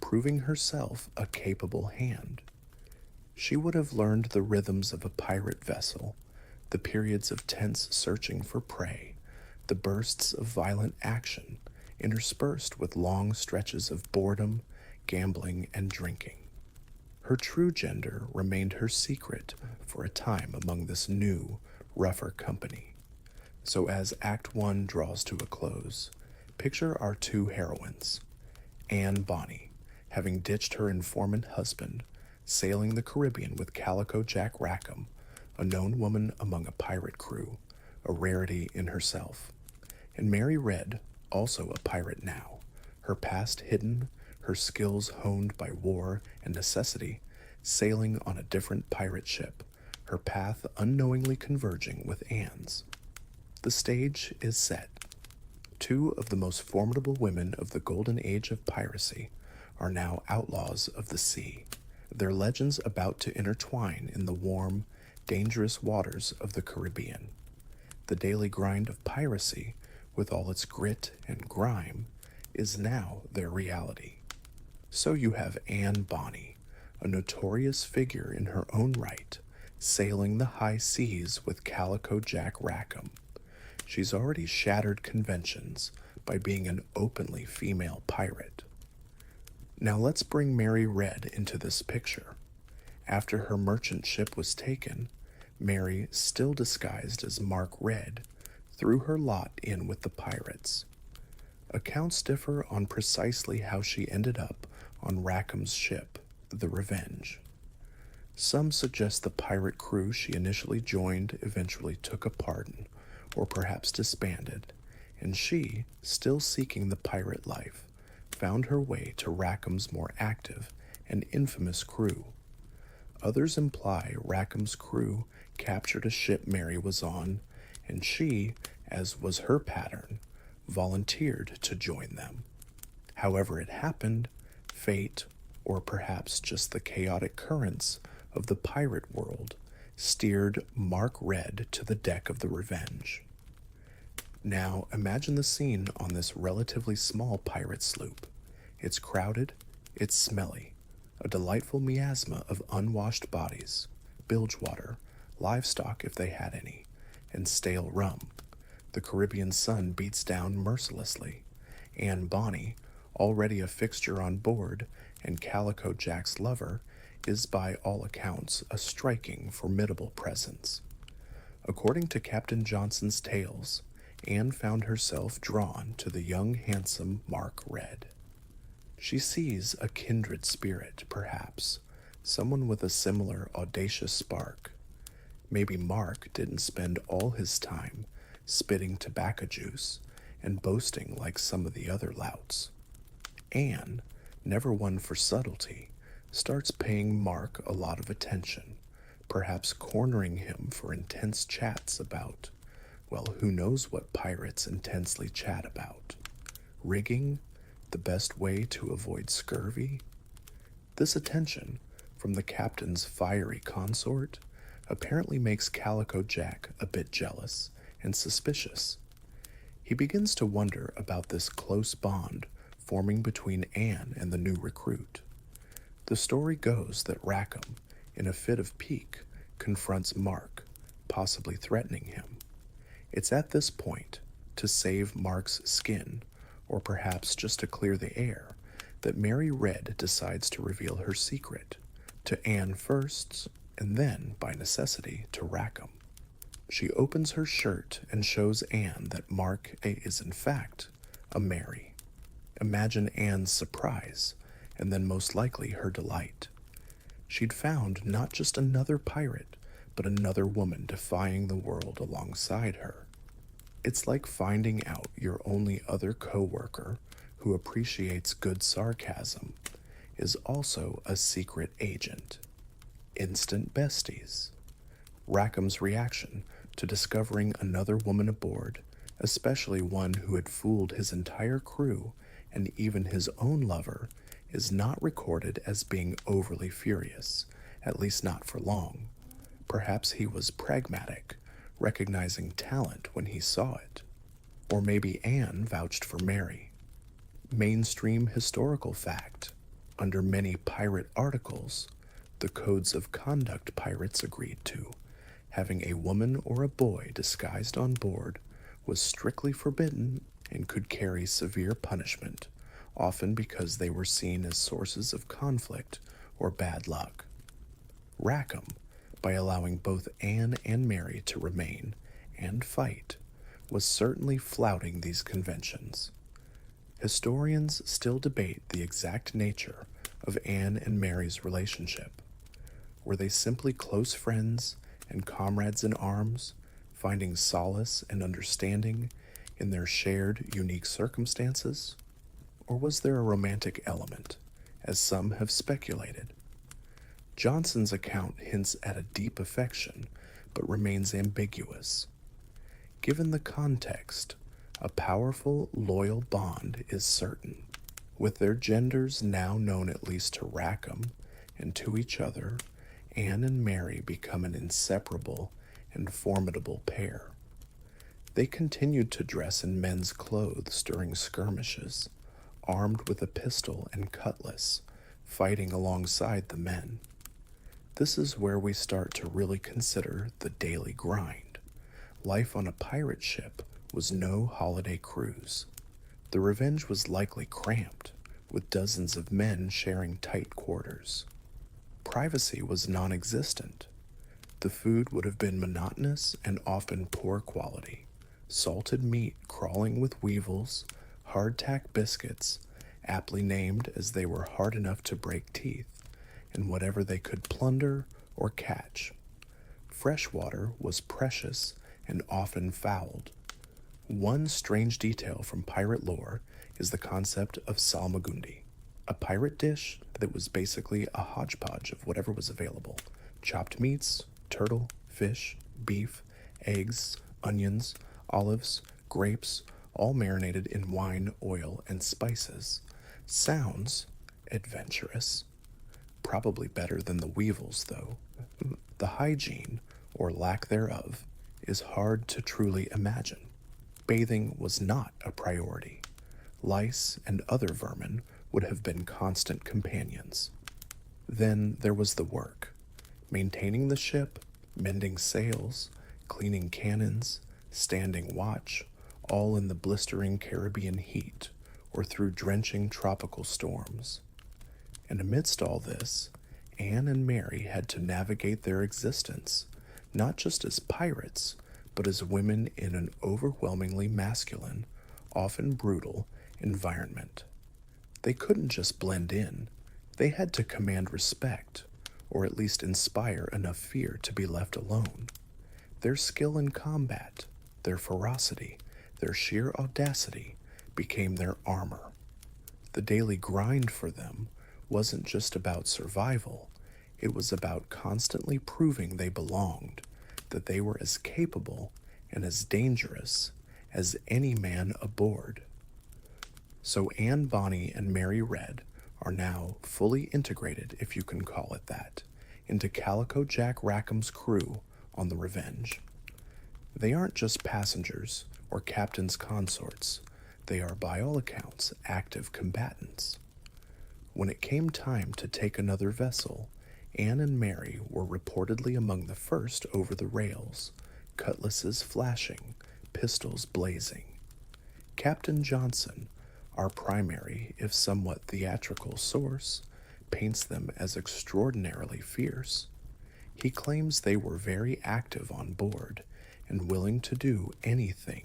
proving herself a capable hand. She would have learned the rhythms of a pirate vessel, the periods of tense searching for prey, the bursts of violent action, interspersed with long stretches of boredom, gambling, and drinking. Her true gender remained her secret for a time among this new, rougher company. So as Act 1 draws to a close, picture our two heroines. Anne Bonny, having ditched her informant husband, sailing the Caribbean with Calico Jack Rackham, a known woman among a pirate crew, a rarity in herself. And Mary Red, also a pirate now, her past hidden, her skills honed by war and necessity, sailing on a different pirate ship, her path unknowingly converging with Anne's. The stage is set. Two of the most formidable women of the golden age of piracy are now outlaws of the sea, their legends about to intertwine in the warm, dangerous waters of the Caribbean. The daily grind of piracy, with all its grit and grime, is now their reality. So you have Anne Bonny, a notorious figure in her own right, sailing the high seas with Calico Jack Rackham. She's already shattered conventions by being an openly female pirate. Now let's bring Mary Red into this picture. After her merchant ship was taken, Mary, still disguised as Mark Red, threw her lot in with the pirates. Accounts differ on precisely how she ended up on Rackham's ship. the Revenge. Some suggest the pirate crew she initially joined eventually took a pardon, or perhaps disbanded, and she, still seeking the pirate life, found her way to Rackham's more active and infamous crew. Others imply Rackham's crew captured a ship Mary was on, and she, as was her pattern, volunteered to join them. However it happened, fate, or perhaps just the chaotic currents of the pirate world, steered Mark Red to the deck of the Revenge. Now imagine the scene on this relatively small pirate sloop. It's crowded, it's smelly, a delightful miasma of unwashed bodies, bilge water, livestock if they had any, and stale rum. The Caribbean sun beats down mercilessly, and Bonnie, already a fixture on board and Calico Jack's lover, is by all accounts a striking, formidable presence. According to Captain Johnson's tales, Anne found herself drawn to the young, handsome Mark Red. She sees a kindred spirit, perhaps, someone with a similar audacious spark. Maybe Mark didn't spend all his time spitting tobacco juice and boasting like some of the other louts. Anne, never one for subtlety, starts paying Mark a lot of attention, perhaps cornering him for intense chats about, well, who knows what pirates intensely chat about. Rigging, the best way to avoid scurvy? This attention from the captain's fiery consort apparently makes Calico Jack a bit jealous and suspicious. He begins to wonder about this close bond forming between Anne and the new recruit. The story goes that Rackham, in a fit of pique, confronts Mark, possibly threatening him. It's at this point, to save Mark's skin, or perhaps just to clear the air, that Mary Red decides to reveal her secret, to Anne first, and then, by necessity, to Rackham. She opens her shirt and shows Anne that Mark is in fact a Mary. Imagine Anne's surprise, and then most likely her delight. She'd found not just another pirate, but another woman defying the world alongside her. It's like finding out your only other co-worker who appreciates good sarcasm is also a secret agent. Instant besties. Rackham's reaction to discovering another woman aboard, especially one who had fooled his entire crew and even his own lover, is not recorded as being overly furious, at least not for long. Perhaps he was pragmatic, recognizing talent when he saw it. Or maybe Anne vouched for Mary. Mainstream historical fact. Under many pirate articles, the codes of conduct pirates agreed to, having a woman or a boy disguised on board was strictly forbidden and could carry severe punishment, often because they were seen as sources of conflict or bad luck. Rackham, by allowing both Anne and Mary to remain and fight, was certainly flouting these conventions. Historians still debate the exact nature of Anne and Mary's relationship. Were they simply close friends and comrades in arms, finding solace and understanding in their shared, unique circumstances? Or was there a romantic element, as some have speculated? Johnson's account hints at a deep affection, but remains ambiguous. Given the context, a powerful, loyal bond is certain. With their genders now known at least to Rackham and to each other, Anne and Mary become an inseparable and formidable pair. They continued to dress in men's clothes during skirmishes, armed with a pistol and cutlass, fighting alongside the men. This is where we start to really consider the daily grind. Life on a pirate ship was no holiday cruise. The Revenge was likely cramped, with dozens of men sharing tight quarters. Privacy was non-existent. The food would have been monotonous and often poor quality. Salted meat crawling with weevils, hardtack biscuits, aptly named as they were hard enough to break teeth, and whatever they could plunder or catch. Fresh water was precious and often fouled. One strange detail from pirate lore is the concept of salmagundi, a pirate dish that was basically a hodgepodge of whatever was available: chopped meats, turtle, fish, beef, eggs, onions, olives, grapes, all marinated in wine, oil, and spices. Sounds adventurous. Probably better than the weevils, though. The hygiene, or lack thereof, is hard to truly imagine. Bathing was not a priority. Lice and other vermin would have been constant companions. Then there was the work: maintaining the ship, mending sails, cleaning cannons, standing watch, all in the blistering Caribbean heat or through drenching tropical storms. And amidst all this, Anne and Mary had to navigate their existence, not just as pirates, but as women in an overwhelmingly masculine, often brutal, environment. They couldn't just blend in, they had to command respect, or at least inspire enough fear to be left alone. Their skill in combat, their ferocity, their sheer audacity became their armor. The daily grind for them wasn't just about survival, it was about constantly proving they belonged, that they were as capable and as dangerous as any man aboard. So Anne Bonny and Mary Red are now fully integrated, if you can call it that, into Calico Jack Rackham's crew on the Revenge. They aren't just passengers or captain's consorts, they are by all accounts active combatants. When it came time to take another vessel, Anne and Mary were reportedly among the first over the rails, cutlasses flashing, pistols blazing. Captain Johnson, our primary, if somewhat theatrical source, paints them as extraordinarily fierce. He claims they were very active on board and willing to do anything,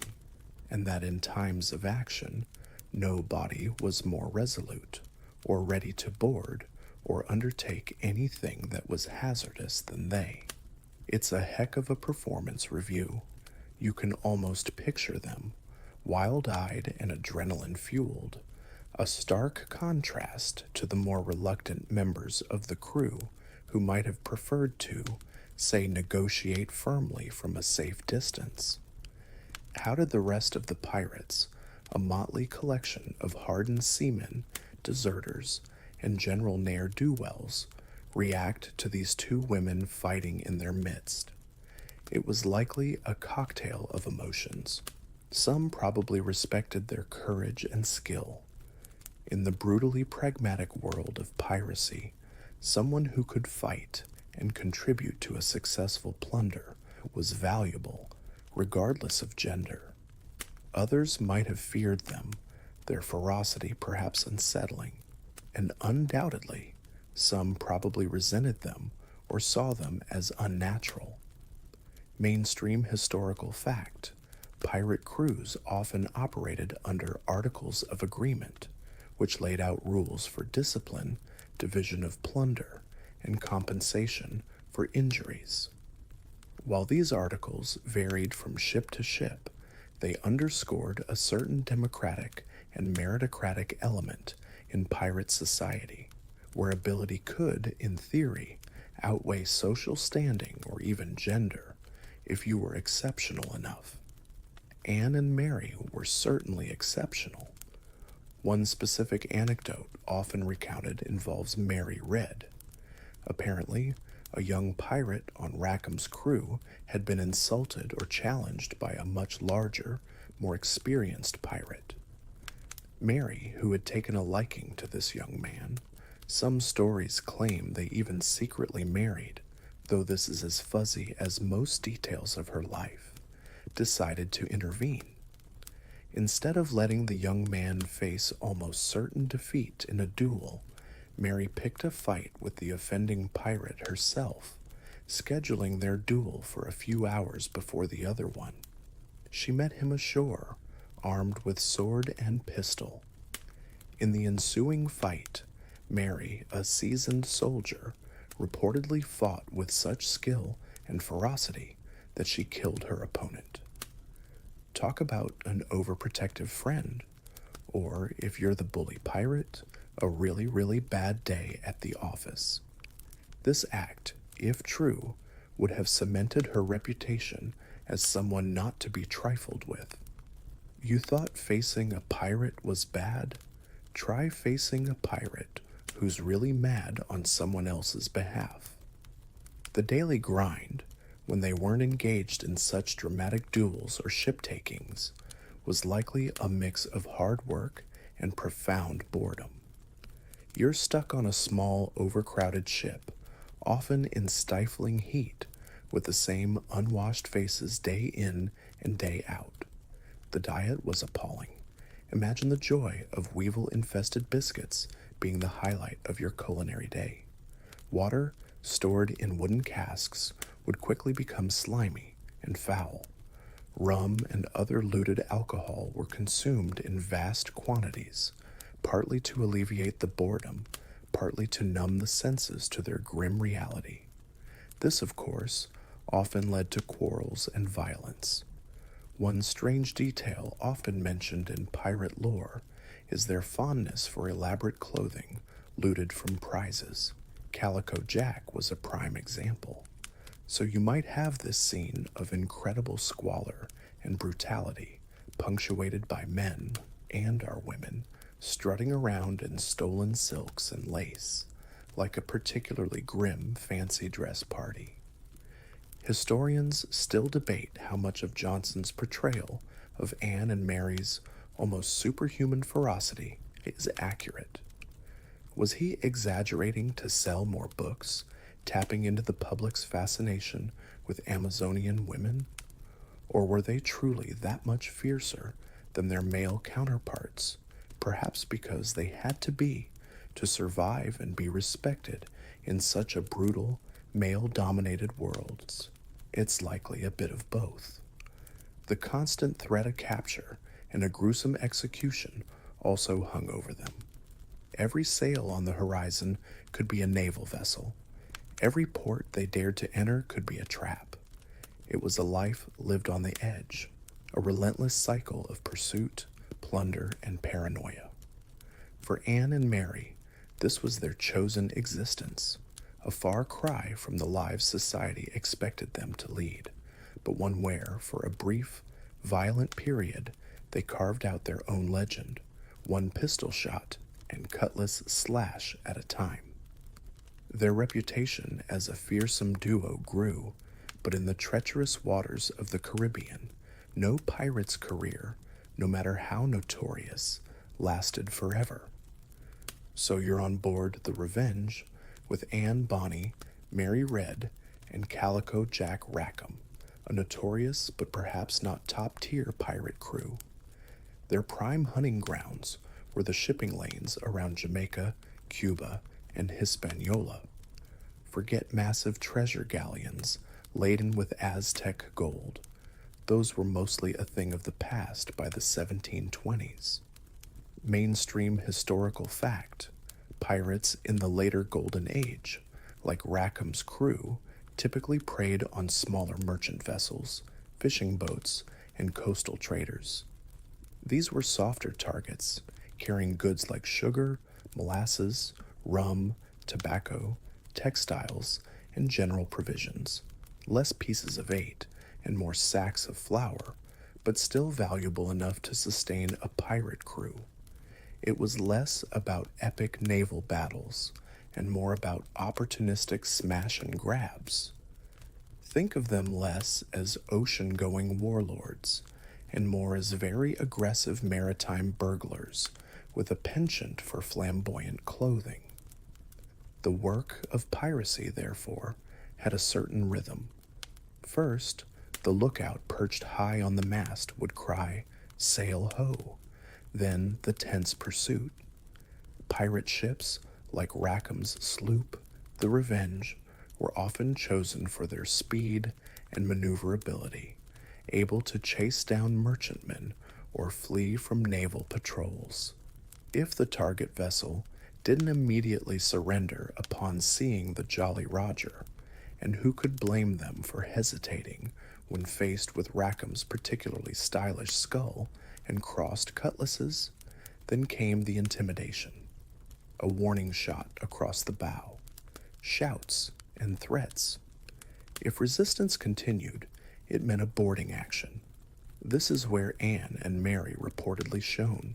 and that in times of action, no body was more resolute, or ready to board, or undertake anything that was hazardous than they. It's a heck of a performance review. You can almost picture them, wild-eyed and adrenaline-fueled, a stark contrast to the more reluctant members of the crew who might have preferred to, say, negotiate firmly from a safe distance. How did the rest of the pirates, a motley collection of hardened seamen, deserters, and general ne'er-do-wells, react to these two women fighting in their midst? It was likely a cocktail of emotions. Some probably respected their courage and skill. In the brutally pragmatic world of piracy, someone who could fight and contribute to a successful plunder was valuable, regardless of gender. Others might have feared them, their ferocity perhaps unsettling, and undoubtedly, some probably resented them or saw them as unnatural. Mainstream historical fact: pirate crews often operated under Articles of Agreement, which laid out rules for discipline, division of plunder, and compensation for injuries. While these articles varied from ship to ship, they underscored a certain democratic and meritocratic element in pirate society, where ability could, in theory, outweigh social standing or even gender if you were exceptional enough. Anne and Mary were certainly exceptional. One specific anecdote often recounted involves Mary Red. Apparently, a young pirate on Rackham's crew had been insulted or challenged by a much larger, more experienced pirate. Mary, who had taken a liking to this young man, some stories claim they even secretly married, though this is as fuzzy as most details of her life, decided to intervene. Instead of letting the young man face almost certain defeat in a duel, Mary picked a fight with the offending pirate herself, scheduling their duel for a few hours before the other one. She met him ashore, armed with sword and pistol. In the ensuing fight, Mary, a seasoned soldier, reportedly fought with such skill and ferocity that she killed her opponent. Talk about an overprotective friend, or if you're the bully pirate, a really, really bad day at the office. This act, if true, would have cemented her reputation as someone not to be trifled with. You thought facing a pirate was bad? Try facing a pirate who's really mad on someone else's behalf. The daily grind, when they weren't engaged in such dramatic duels or ship takings, was likely a mix of hard work and profound boredom. You're stuck on a small, overcrowded ship, often in stifling heat, with the same unwashed faces day in and day out. The diet was appalling. Imagine the joy of weevil-infested biscuits being the highlight of your culinary day. Water, stored in wooden casks, would quickly become slimy and foul. Rum and other looted alcohol were consumed in vast quantities, partly to alleviate the boredom, partly to numb the senses to their grim reality. This, of course, often led to quarrels and violence. One strange detail often mentioned in pirate lore is their fondness for elaborate clothing looted from prizes. Calico Jack was a prime example. So you might have this scene of incredible squalor and brutality, punctuated by men, and our women, strutting around in stolen silks and lace, like a particularly grim fancy dress party. Historians still debate how much of Johnson's portrayal of Anne and Mary's almost superhuman ferocity is accurate. Was he exaggerating to sell more books, tapping into the public's fascination with Amazonian women? Or were they truly that much fiercer than their male counterparts, perhaps because they had to be to survive and be respected in such a brutal, male-dominated world? It's likely a bit of both. The constant threat of capture and a gruesome execution also hung over them. Every sail on the horizon could be a naval vessel. Every port they dared to enter could be a trap. It was a life lived on the edge, a relentless cycle of pursuit, plunder, and paranoia. For Anne and Mary, this was their chosen existence, a far cry from the lives society expected them to lead, but one where, for a brief, violent period, they carved out their own legend, one pistol shot and cutlass slash at a time. Their reputation as a fearsome duo grew, but in the treacherous waters of the Caribbean, no pirate's career, no matter how notorious, lasted forever. So you're on board the Revenge with Anne Bonny, Mary Red, and Calico Jack Rackham, a notorious but perhaps not top-tier pirate crew. Their prime hunting grounds were the shipping lanes around Jamaica, Cuba, and Hispaniola. Forget massive treasure galleons laden with Aztec gold. Those were mostly a thing of the past by the 1720s. Mainstream historical fact, pirates in the later Golden Age, like Rackham's crew, typically preyed on smaller merchant vessels, fishing boats, and coastal traders. These were softer targets, carrying goods like sugar, molasses, rum, tobacco, textiles, and general provisions, less pieces of eight and more sacks of flour, but still valuable enough to sustain a pirate crew. It was less about epic naval battles and more about opportunistic smash and grabs. Think of them less as ocean-going warlords and more as very aggressive maritime burglars with a penchant for flamboyant clothing. The work of piracy, therefore, had a certain rhythm. First, the lookout perched high on the mast would cry, "Sail ho!" Then the tense pursuit. Pirate ships, like Rackham's sloop, the Revenge, were often chosen for their speed and maneuverability, able to chase down merchantmen or flee from naval patrols. If the target vessel didn't immediately surrender upon seeing the Jolly Roger, and who could blame them for hesitating when faced with Rackham's particularly stylish skull and crossed cutlasses? Then came the intimidation. A warning shot across the bow, shouts and threats. If resistance continued, it meant a boarding action. This is where Anne and Mary reportedly shone.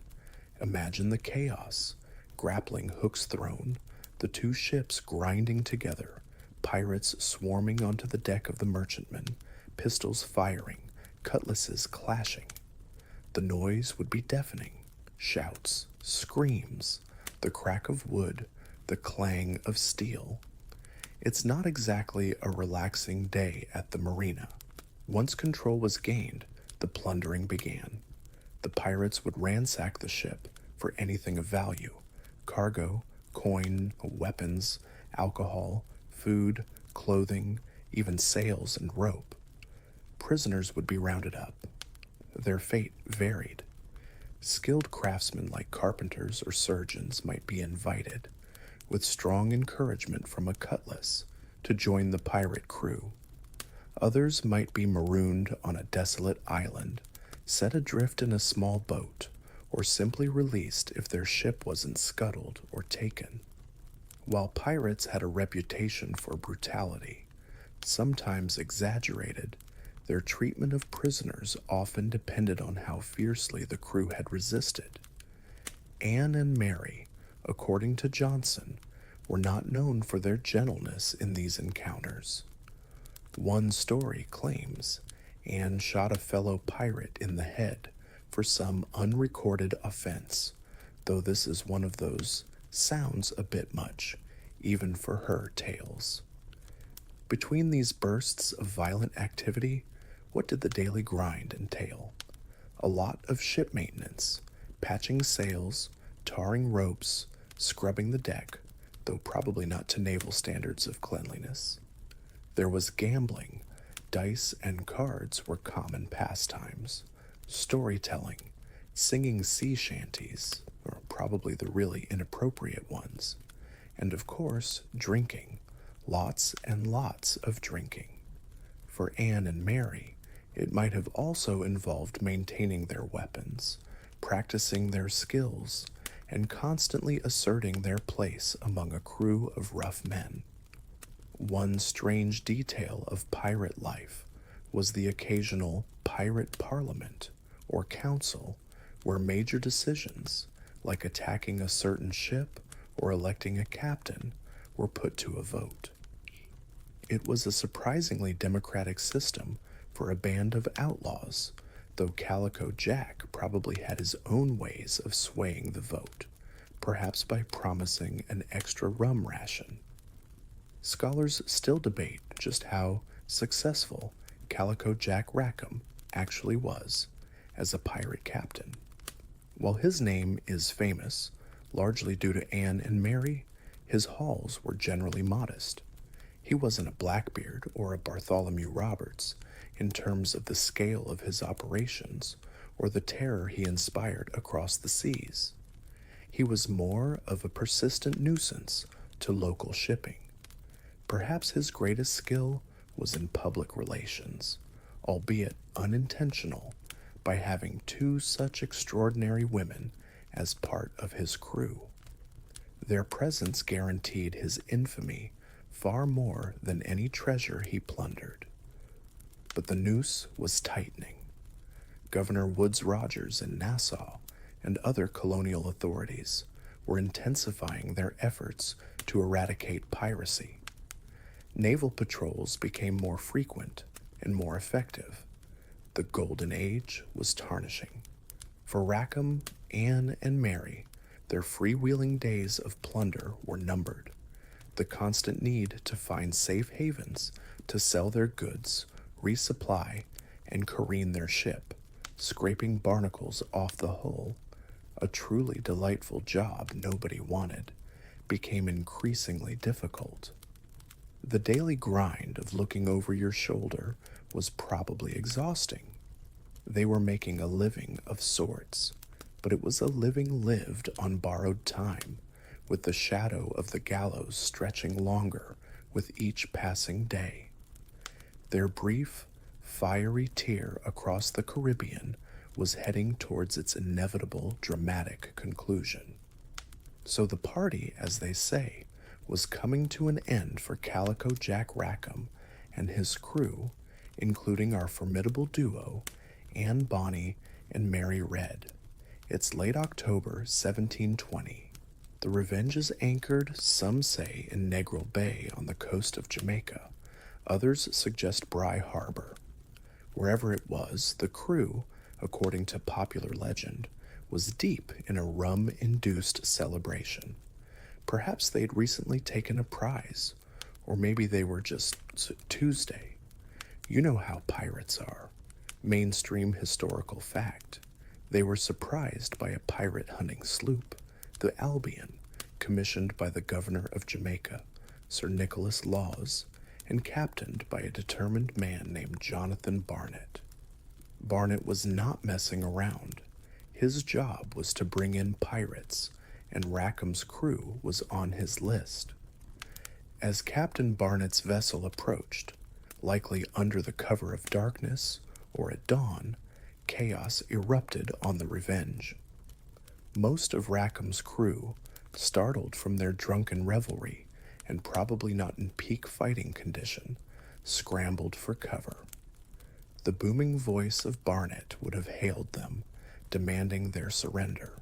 Imagine the chaos, grappling hooks thrown, the two ships grinding together, pirates swarming onto the deck of the merchantman, pistols firing, cutlasses clashing. The noise would be deafening. Shouts, screams, the crack of wood, the clang of steel. It's not exactly a relaxing day at the marina. Once control was gained, the plundering began. The pirates would ransack the ship for anything of value: cargo, coin, weapons, alcohol, food, clothing, even sails and rope. Prisoners would be rounded up. Their fate varied. Skilled craftsmen like carpenters or surgeons might be invited, with strong encouragement from a cutlass, to join the pirate crew. Others might be marooned on a desolate island, set adrift in a small boat, or simply released if their ship wasn't scuttled or taken. While pirates had a reputation for brutality, sometimes exaggerated, their treatment of prisoners often depended on how fiercely the crew had resisted. Anne and Mary, according to Johnson, were not known for their gentleness in these encounters. One story claims Anne shot a fellow pirate in the head for some unrecorded offense, though this is one of those sounds a bit much, even for her tales. Between these bursts of violent activity, what did the daily grind entail? A lot of ship maintenance, patching sails, tarring ropes, scrubbing the deck, though probably not to naval standards of cleanliness. There was gambling. Dice and cards were common pastimes. Storytelling, singing sea shanties, or probably the really inappropriate ones. And of course, drinking. Lots and lots of drinking. For Anne and Mary, it might have also involved maintaining their weapons, practicing their skills, and constantly asserting their place among a crew of rough men. One strange detail of pirate life was the occasional pirate parliament or council where major decisions, like attacking a certain ship or electing a captain, were put to a vote. It was a surprisingly democratic system for a band of outlaws, though Calico Jack probably had his own ways of swaying the vote, perhaps by promising an extra rum ration. Scholars still debate just how successful Calico Jack Rackham actually was as a pirate captain. While his name is famous, largely due to Anne and Mary, his hauls were generally modest. He wasn't a Blackbeard or a Bartholomew Roberts in terms of the scale of his operations or the terror he inspired across the seas. He was more of a persistent nuisance to local shipping. Perhaps his greatest skill was in public relations, albeit unintentional, by having two such extraordinary women as part of his crew. Their presence guaranteed his infamy far more than any treasure he plundered. But the noose was tightening. Governor Woodes Rogers in Nassau and other colonial authorities were intensifying their efforts to eradicate piracy. Naval patrols became more frequent and more effective. The golden age was tarnishing. For Rackham, Anne, and Mary, their freewheeling days of plunder were numbered. The constant need to find safe havens to sell their goods, resupply, and careen their ship, scraping barnacles off the hull, a truly delightful job nobody wanted, became increasingly difficult. The daily grind of looking over your shoulder was probably exhausting. They were making a living of sorts, but it was a living lived on borrowed time, with the shadow of the gallows stretching longer with each passing day. Their brief, fiery tier across the Caribbean was heading towards its inevitable dramatic conclusion. So the party, as they say, was coming to an end for Calico Jack Rackham and his crew, including our formidable duo, Anne Bonny and Mary Red. It's late October 1720. The Revenge is anchored, some say, in Negril Bay on the coast of Jamaica. Others suggest Bry Harbor. Wherever it was, the crew, according to popular legend, was deep in a rum-induced celebration. Perhaps they'd recently taken a prize, or maybe they were just Tuesday. You know how pirates are. Mainstream historical fact. They were surprised by a pirate hunting sloop, the Albion, commissioned by the governor of Jamaica, Sir Nicholas Laws, and captained by a determined man named Jonathan Barnett. Barnett was not messing around. His job was to bring in pirates, and Rackham's crew was on his list. As Captain Barnett's vessel approached, likely under the cover of darkness or at dawn, chaos erupted on the Revenge. Most of Rackham's crew, startled from their drunken revelry and probably not in peak fighting condition, scrambled for cover. The booming voice of Barnett would have hailed them, demanding their surrender.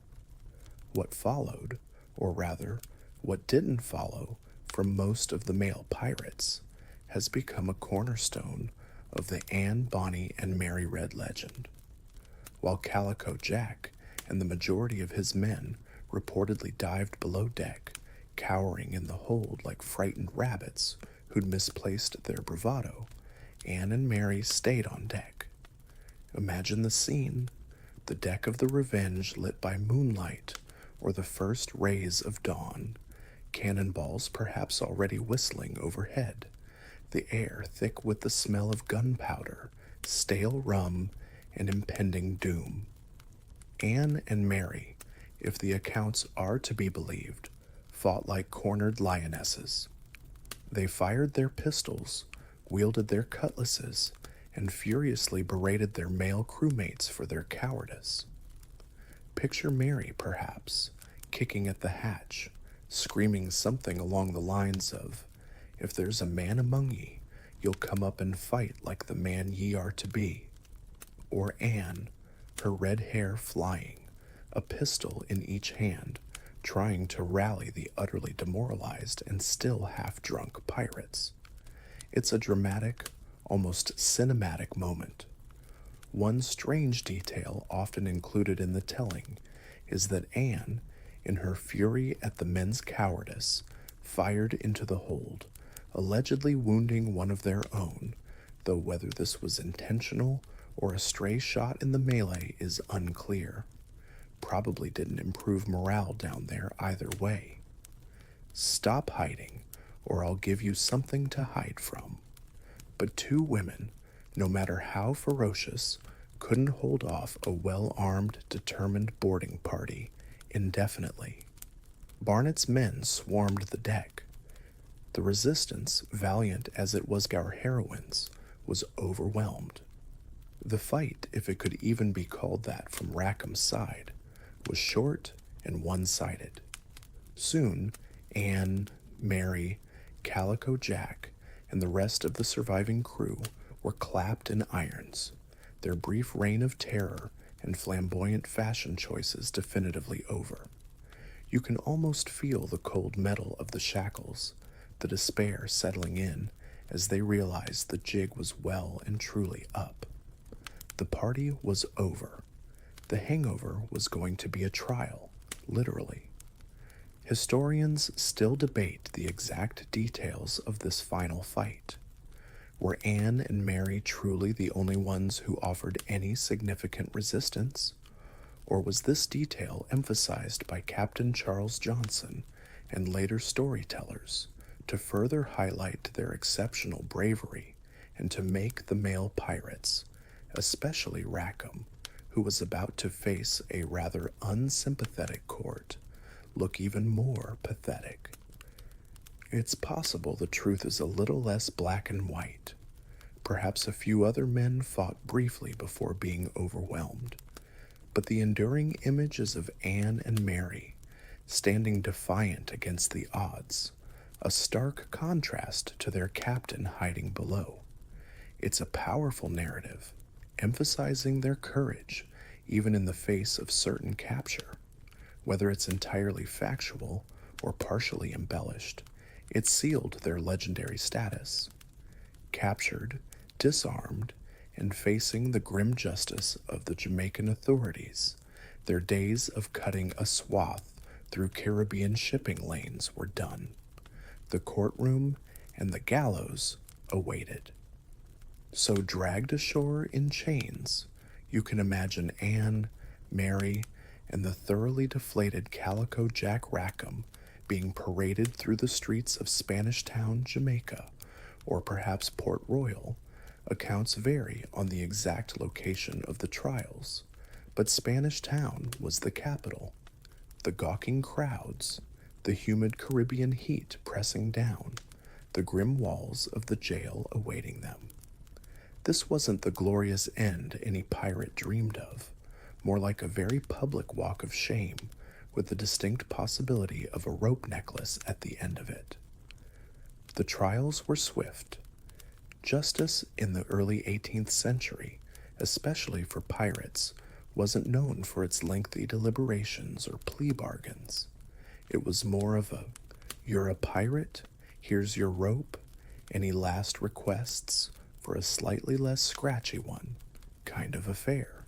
What followed, or rather, what didn't follow from most of the male pirates, has become a cornerstone of the Anne Bonny and Mary Red legend. While Calico Jack and the majority of his men reportedly dived below deck, cowering in the hold like frightened rabbits who'd misplaced their bravado, Anne and Mary stayed on deck. Imagine the scene: the deck of the Revenge lit by moonlight or the first rays of dawn, cannonballs perhaps already whistling overhead, the air thick with the smell of gunpowder, stale rum, and impending doom. Anne and Mary, if the accounts are to be believed, fought like cornered lionesses. They fired their pistols, wielded their cutlasses, and furiously berated their male crewmates for their cowardice. Picture Mary, perhaps, kicking at the hatch, screaming something along the lines of, "If there's a man among ye, you'll come up and fight like the man ye are to be." Or Anne, her red hair flying, a pistol in each hand, trying to rally the utterly demoralized and still half-drunk pirates. It's a dramatic, almost cinematic moment. One strange detail often included in the telling is that Anne, in her fury at the men's cowardice, fired into the hold, allegedly wounding one of their own, though whether this was intentional or a stray shot in the melee is unclear. Probably didn't improve morale down there either way. Stop hiding, or I'll give you something to hide from. But two women, no matter how ferocious, couldn't hold off a well-armed, determined boarding party indefinitely. Barnett's men swarmed the deck. The resistance, valiant as it was our heroines, was overwhelmed. The fight, if it could even be called that from Rackham's side, was short and one-sided. Soon, Anne, Mary, Calico Jack, and the rest of the surviving crew were clapped in irons, their brief reign of terror and flamboyant fashion choices definitively over. You can almost feel the cold metal of the shackles, the despair settling in as they realized the jig was well and truly up. The party was over. The hangover was going to be a trial, literally. Historians still debate the exact details of this final fight. Were Anne and Mary truly the only ones who offered any significant resistance? Or was this detail emphasized by Captain Charles Johnson and later storytellers to further highlight their exceptional bravery and to make the male pirates, especially Rackham, who was about to face a rather unsympathetic court, look even more pathetic. It's possible the truth is a little less black and white. Perhaps a few other men fought briefly before being overwhelmed, but the enduring images of Anne and Mary, standing defiant against the odds, a stark contrast to their captain hiding below. It's a powerful narrative, emphasizing their courage even in the face of certain capture. Whether it's entirely factual or partially embellished, it sealed their legendary status. Captured, disarmed, and facing the grim justice of the Jamaican authorities, their days of cutting a swath through Caribbean shipping lanes were done. The courtroom and the gallows awaited. So dragged ashore in chains, you can imagine Anne, Mary, and the thoroughly deflated Calico Jack Rackham being paraded through the streets of Spanish Town, Jamaica, or perhaps Port Royal. Accounts vary on the exact location of the trials, but Spanish Town was the capital. The gawking crowds, the humid Caribbean heat pressing down, the grim walls of the jail awaiting them. This wasn't the glorious end any pirate dreamed of, more like a very public walk of shame with the distinct possibility of a rope necklace at the end of it. The trials were swift. Justice in the early 18th century, especially for pirates, wasn't known for its lengthy deliberations or plea bargains. It was more of a, "You're a pirate, here's your rope, any last requests for a slightly less scratchy one," kind of affair.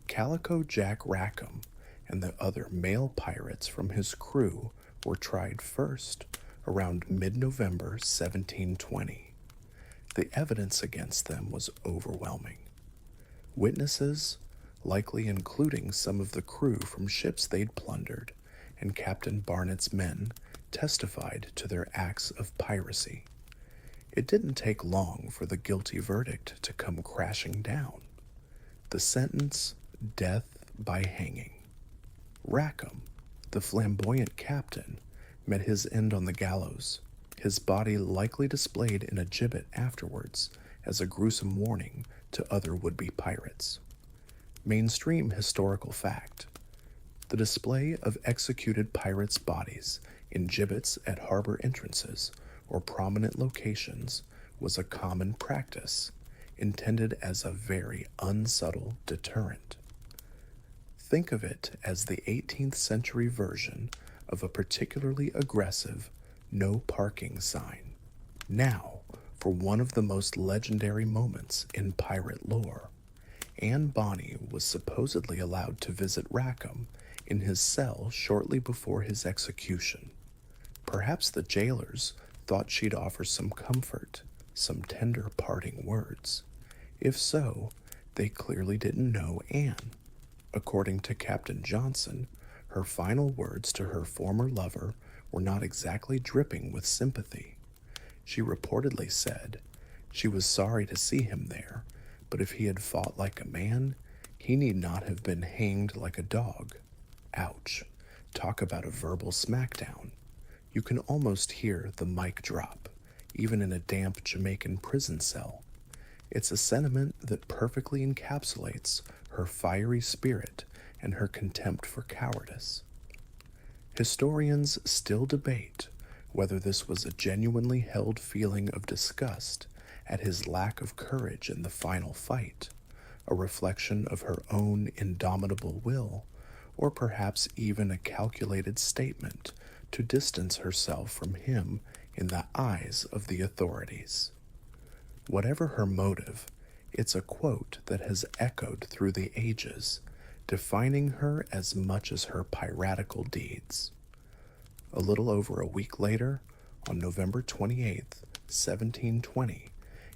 Calico Jack Rackham and the other male pirates from his crew were tried first around mid-November 1720. The evidence against them was overwhelming. Witnesses, likely including some of the crew from ships they'd plundered, and Captain Barnett's men, testified to their acts of piracy. It didn't take long for the guilty verdict to come crashing down. The sentence, death by hanging. Rackham, the flamboyant captain, met his end on the gallows, his body likely displayed in a gibbet afterwards as a gruesome warning to other would-be pirates. Mainstream historical fact. The display of executed pirates' bodies in gibbets at harbor entrances or prominent locations was a common practice, intended as a very unsubtle deterrent. Think of it as the 18th century version of a particularly aggressive no parking sign. Now, for one of the most legendary moments in pirate lore. Anne Bonny was supposedly allowed to visit Rackham in his cell shortly before his execution. Perhaps the jailers thought she'd offer some comfort, some tender parting words. If so, they clearly didn't know Anne. According to Captain Johnson, her final words to her former lover were not exactly dripping with sympathy. She reportedly said she was sorry to see him there, but if he had fought like a man, he need not have been hanged like a dog. Ouch. Talk about a verbal smackdown. You can almost hear the mic drop, even in a damp Jamaican prison cell. It's a sentiment that perfectly encapsulates her fiery spirit and her contempt for cowardice. Historians still debate whether this was a genuinely held feeling of disgust at his lack of courage in the final fight, a reflection of her own indomitable will, or perhaps even a calculated statement to distance herself from him in the eyes of the authorities. Whatever her motive, it's a quote that has echoed through the ages, defining her as much as her piratical deeds. A little over a week later, on November 28th, 1720,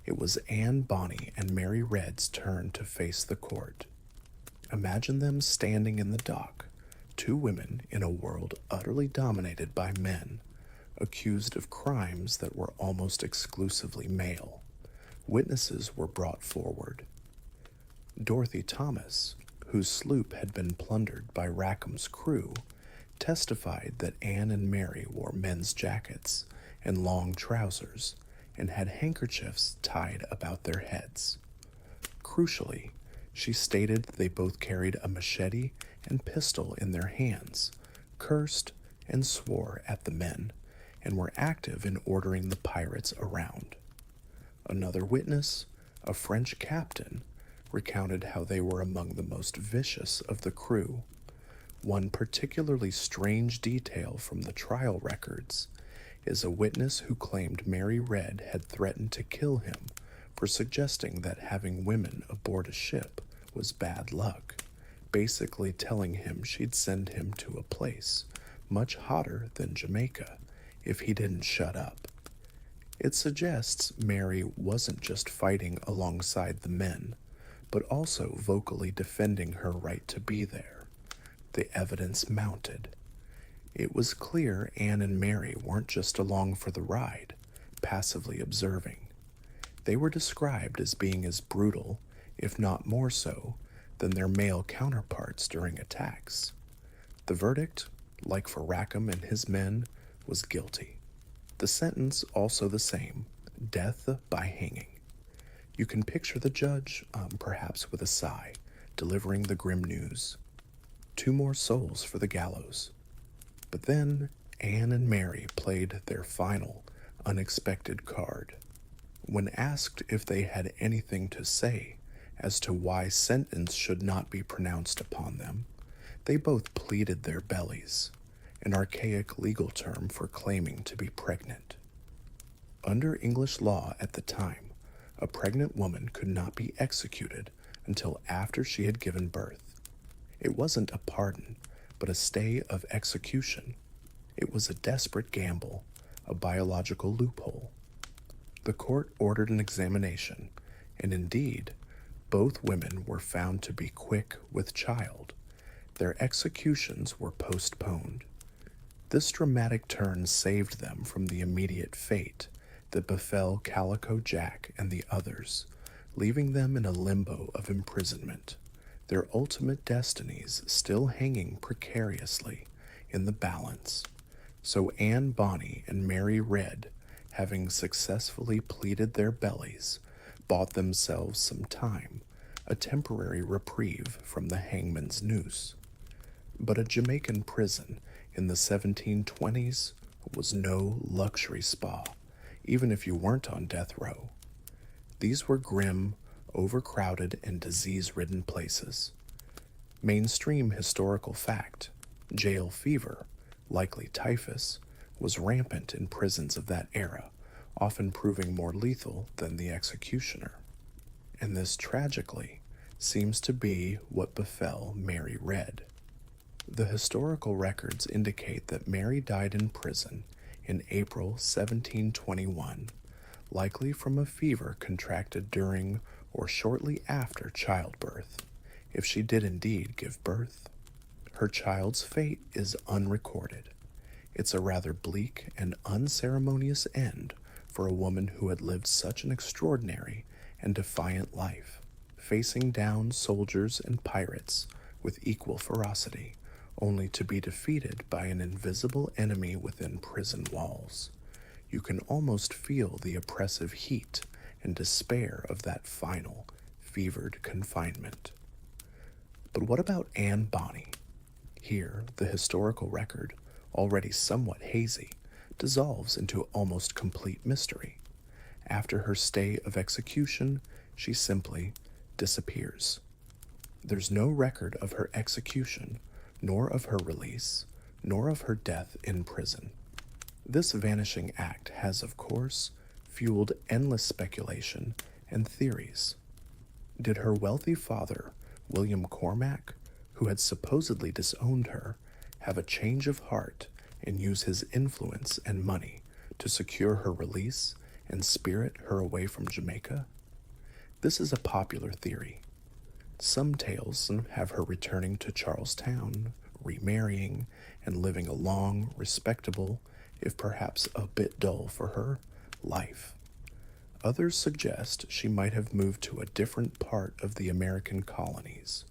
it was Anne Bonny and Mary Red's turn to face the court. Imagine them standing in the dock, two women in a world utterly dominated by men, accused of crimes that were almost exclusively male. Witnesses were brought forward. Dorothy Thomas, whose sloop had been plundered by Rackham's crew, testified that Anne and Mary wore men's jackets and long trousers and had handkerchiefs tied about their heads. Crucially, she stated they both carried a machete and pistol in their hands, cursed and swore at the men, and were active in ordering the pirates around. Another witness, a French captain, recounted how they were among the most vicious of the crew. One particularly strange detail from the trial records is a witness who claimed Mary Red had threatened to kill him for suggesting that having women aboard a ship was bad luck, basically telling him she'd send him to a place much hotter than Jamaica if he didn't shut up. It suggests Mary wasn't just fighting alongside the men, but also vocally defending her right to be there. The evidence mounted. It was clear Anne and Mary weren't just along for the ride, passively observing. They were described as being as brutal, if not more so, than their male counterparts during attacks. The verdict, like for Rackham and his men, was guilty. The sentence also the same, death by hanging. You can picture the judge, perhaps with a sigh, delivering the grim news. 2 more souls for the gallows. But then Anne and Mary played their final, unexpected card. When asked if they had anything to say as to why sentence should not be pronounced upon them, they both pleaded their bellies, an archaic legal term for claiming to be pregnant. Under English law at the time, a pregnant woman could not be executed until after she had given birth. It wasn't a pardon, but a stay of execution. It was a desperate gamble, a biological loophole. The court ordered an examination, and indeed, both women were found to be quick with child. Their executions were postponed. This dramatic turn saved them from the immediate fate that befell Calico Jack and the others, leaving them in a limbo of imprisonment, their ultimate destinies still hanging precariously in the balance. So Anne Bonny and Mary Red, having successfully pleaded their bellies, bought themselves some time, a temporary reprieve from the hangman's noose. But a Jamaican prison in the 1720s was no luxury spa, even if you weren't on death row. These were grim, overcrowded, and disease-ridden places. Mainstream historical fact, jail fever, likely typhus, was rampant in prisons of that era, often proving more lethal than the executioner. And this tragically seems to be what befell Mary Red. The historical records indicate that Mary died in prison in April 1721, likely from a fever contracted during or shortly after childbirth, if she did indeed give birth. Her child's fate is unrecorded. It's a rather bleak and unceremonious end for a woman who had lived such an extraordinary and defiant life, facing down soldiers and pirates with equal ferocity, only to be defeated by an invisible enemy within prison walls. You can almost feel the oppressive heat and despair of that final, fevered confinement. But what about Anne Bonny? Here, the historical record, already somewhat hazy, dissolves into almost complete mystery. After her stay of execution, she simply disappears. There's no record of her execution, nor of her release, nor of her death in prison. This vanishing act has, of course, fueled endless speculation and theories. Did her wealthy father, William Cormac, who had supposedly disowned her, have a change of heart and use his influence and money to secure her release and spirit her away from Jamaica? This is a popular theory. Some tales have her returning to Charlestown, remarrying, and living a long, respectable, if perhaps a bit dull for her, life. Others suggest she might have moved to a different part of the American colonies,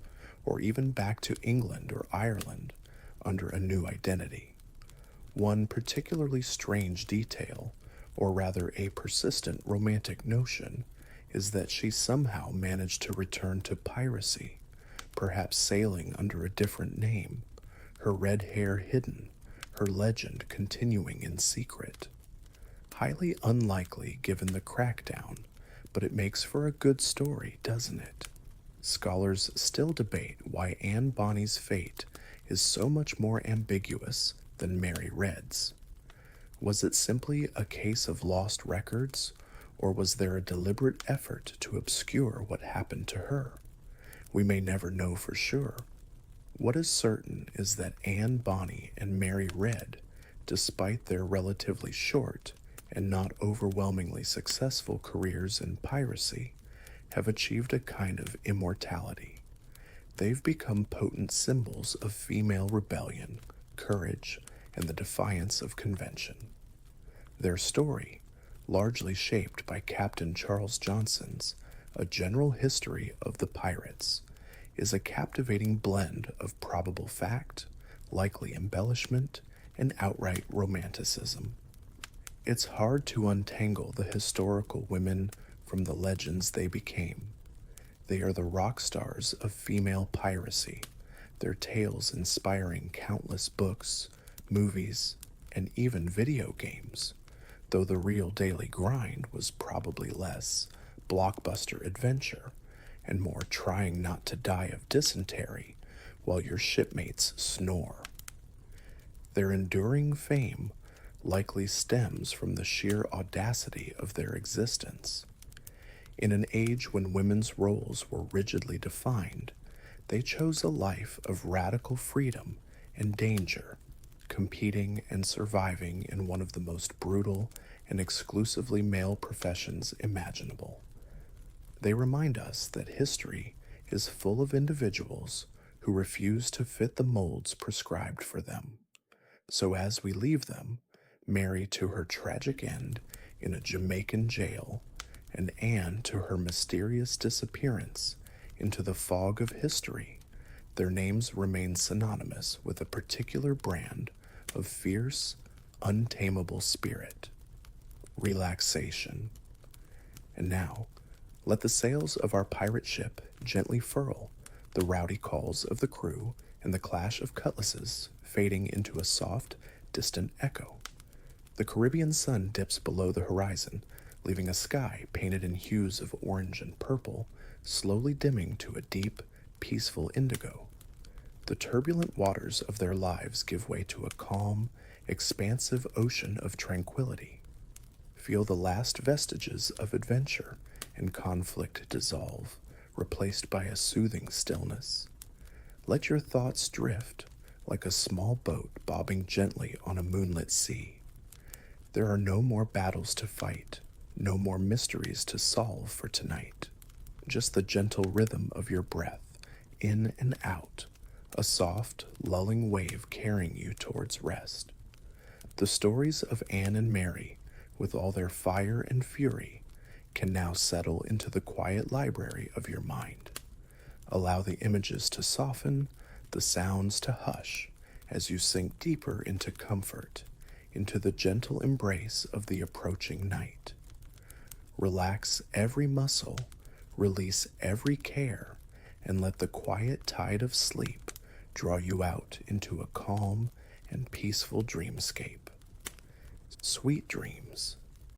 or even back to England or Ireland, under a new identity. One particularly strange detail, or rather a persistent romantic notion, is that she somehow managed to return to piracy, perhaps sailing under a different name, her red hair hidden, her legend continuing in secret. Highly unlikely given the crackdown, but it makes for a good story, doesn't it? Scholars still debate why Anne Bonny's fate is so much more ambiguous than Mary Read's. Was it simply a case of lost records, or was there a deliberate effort to obscure what happened to her? We may never know for sure. What is certain is that Anne Bonny and Mary Read, despite their relatively short and not overwhelmingly successful careers in piracy, have achieved a kind of immortality. They've become potent symbols of female rebellion, courage, and the defiance of convention. Their story, largely shaped by Captain Charles Johnson's A General History of the Pirates, is a captivating blend of probable fact, likely embellishment, and outright romanticism. It's hard to untangle the historical women from the legends they became. They are the rock stars of female piracy, their tales inspiring countless books, movies, and even video games, though the real daily grind was probably less blockbuster adventure and more trying not to die of dysentery while your shipmates snore. Their enduring fame likely stems from the sheer audacity of their existence. In an age when women's roles were rigidly defined, they chose a life of radical freedom and danger, competing and surviving in one of the most brutal and exclusively male professions imaginable. They remind us that history is full of individuals who refuse to fit the molds prescribed for them. So as we leave them, Mary to her tragic end in a Jamaican jail, and Anne to her mysterious disappearance into the fog of history, their names remain synonymous with a particular brand of fierce, untamable spirit: relaxation. And now, let the sails of our pirate ship gently furl, the rowdy calls of the crew and the clash of cutlasses fading into a soft, distant echo. The Caribbean sun dips below the horizon, leaving a sky painted in hues of orange and purple, slowly dimming to a deep, peaceful indigo. The turbulent waters of their lives give way to a calm, expansive ocean of tranquility. Feel the last vestiges of adventure and conflict dissolve, replaced by a soothing stillness. Let your thoughts drift like a small boat bobbing gently on a moonlit sea. There are no more battles to fight, no more mysteries to solve for tonight. Just the gentle rhythm of your breath, in and out, a soft, lulling wave carrying you towards rest. The stories of Anne and Mary, with all their fire and fury, can now settle into the quiet library of your mind. Allow the images to soften, the sounds to hush, as you sink deeper into comfort, into the gentle embrace of the approaching night. Relax every muscle, release every care, and let the quiet tide of sleep draw you out into a calm and peaceful dreamscape. Sweet dreams.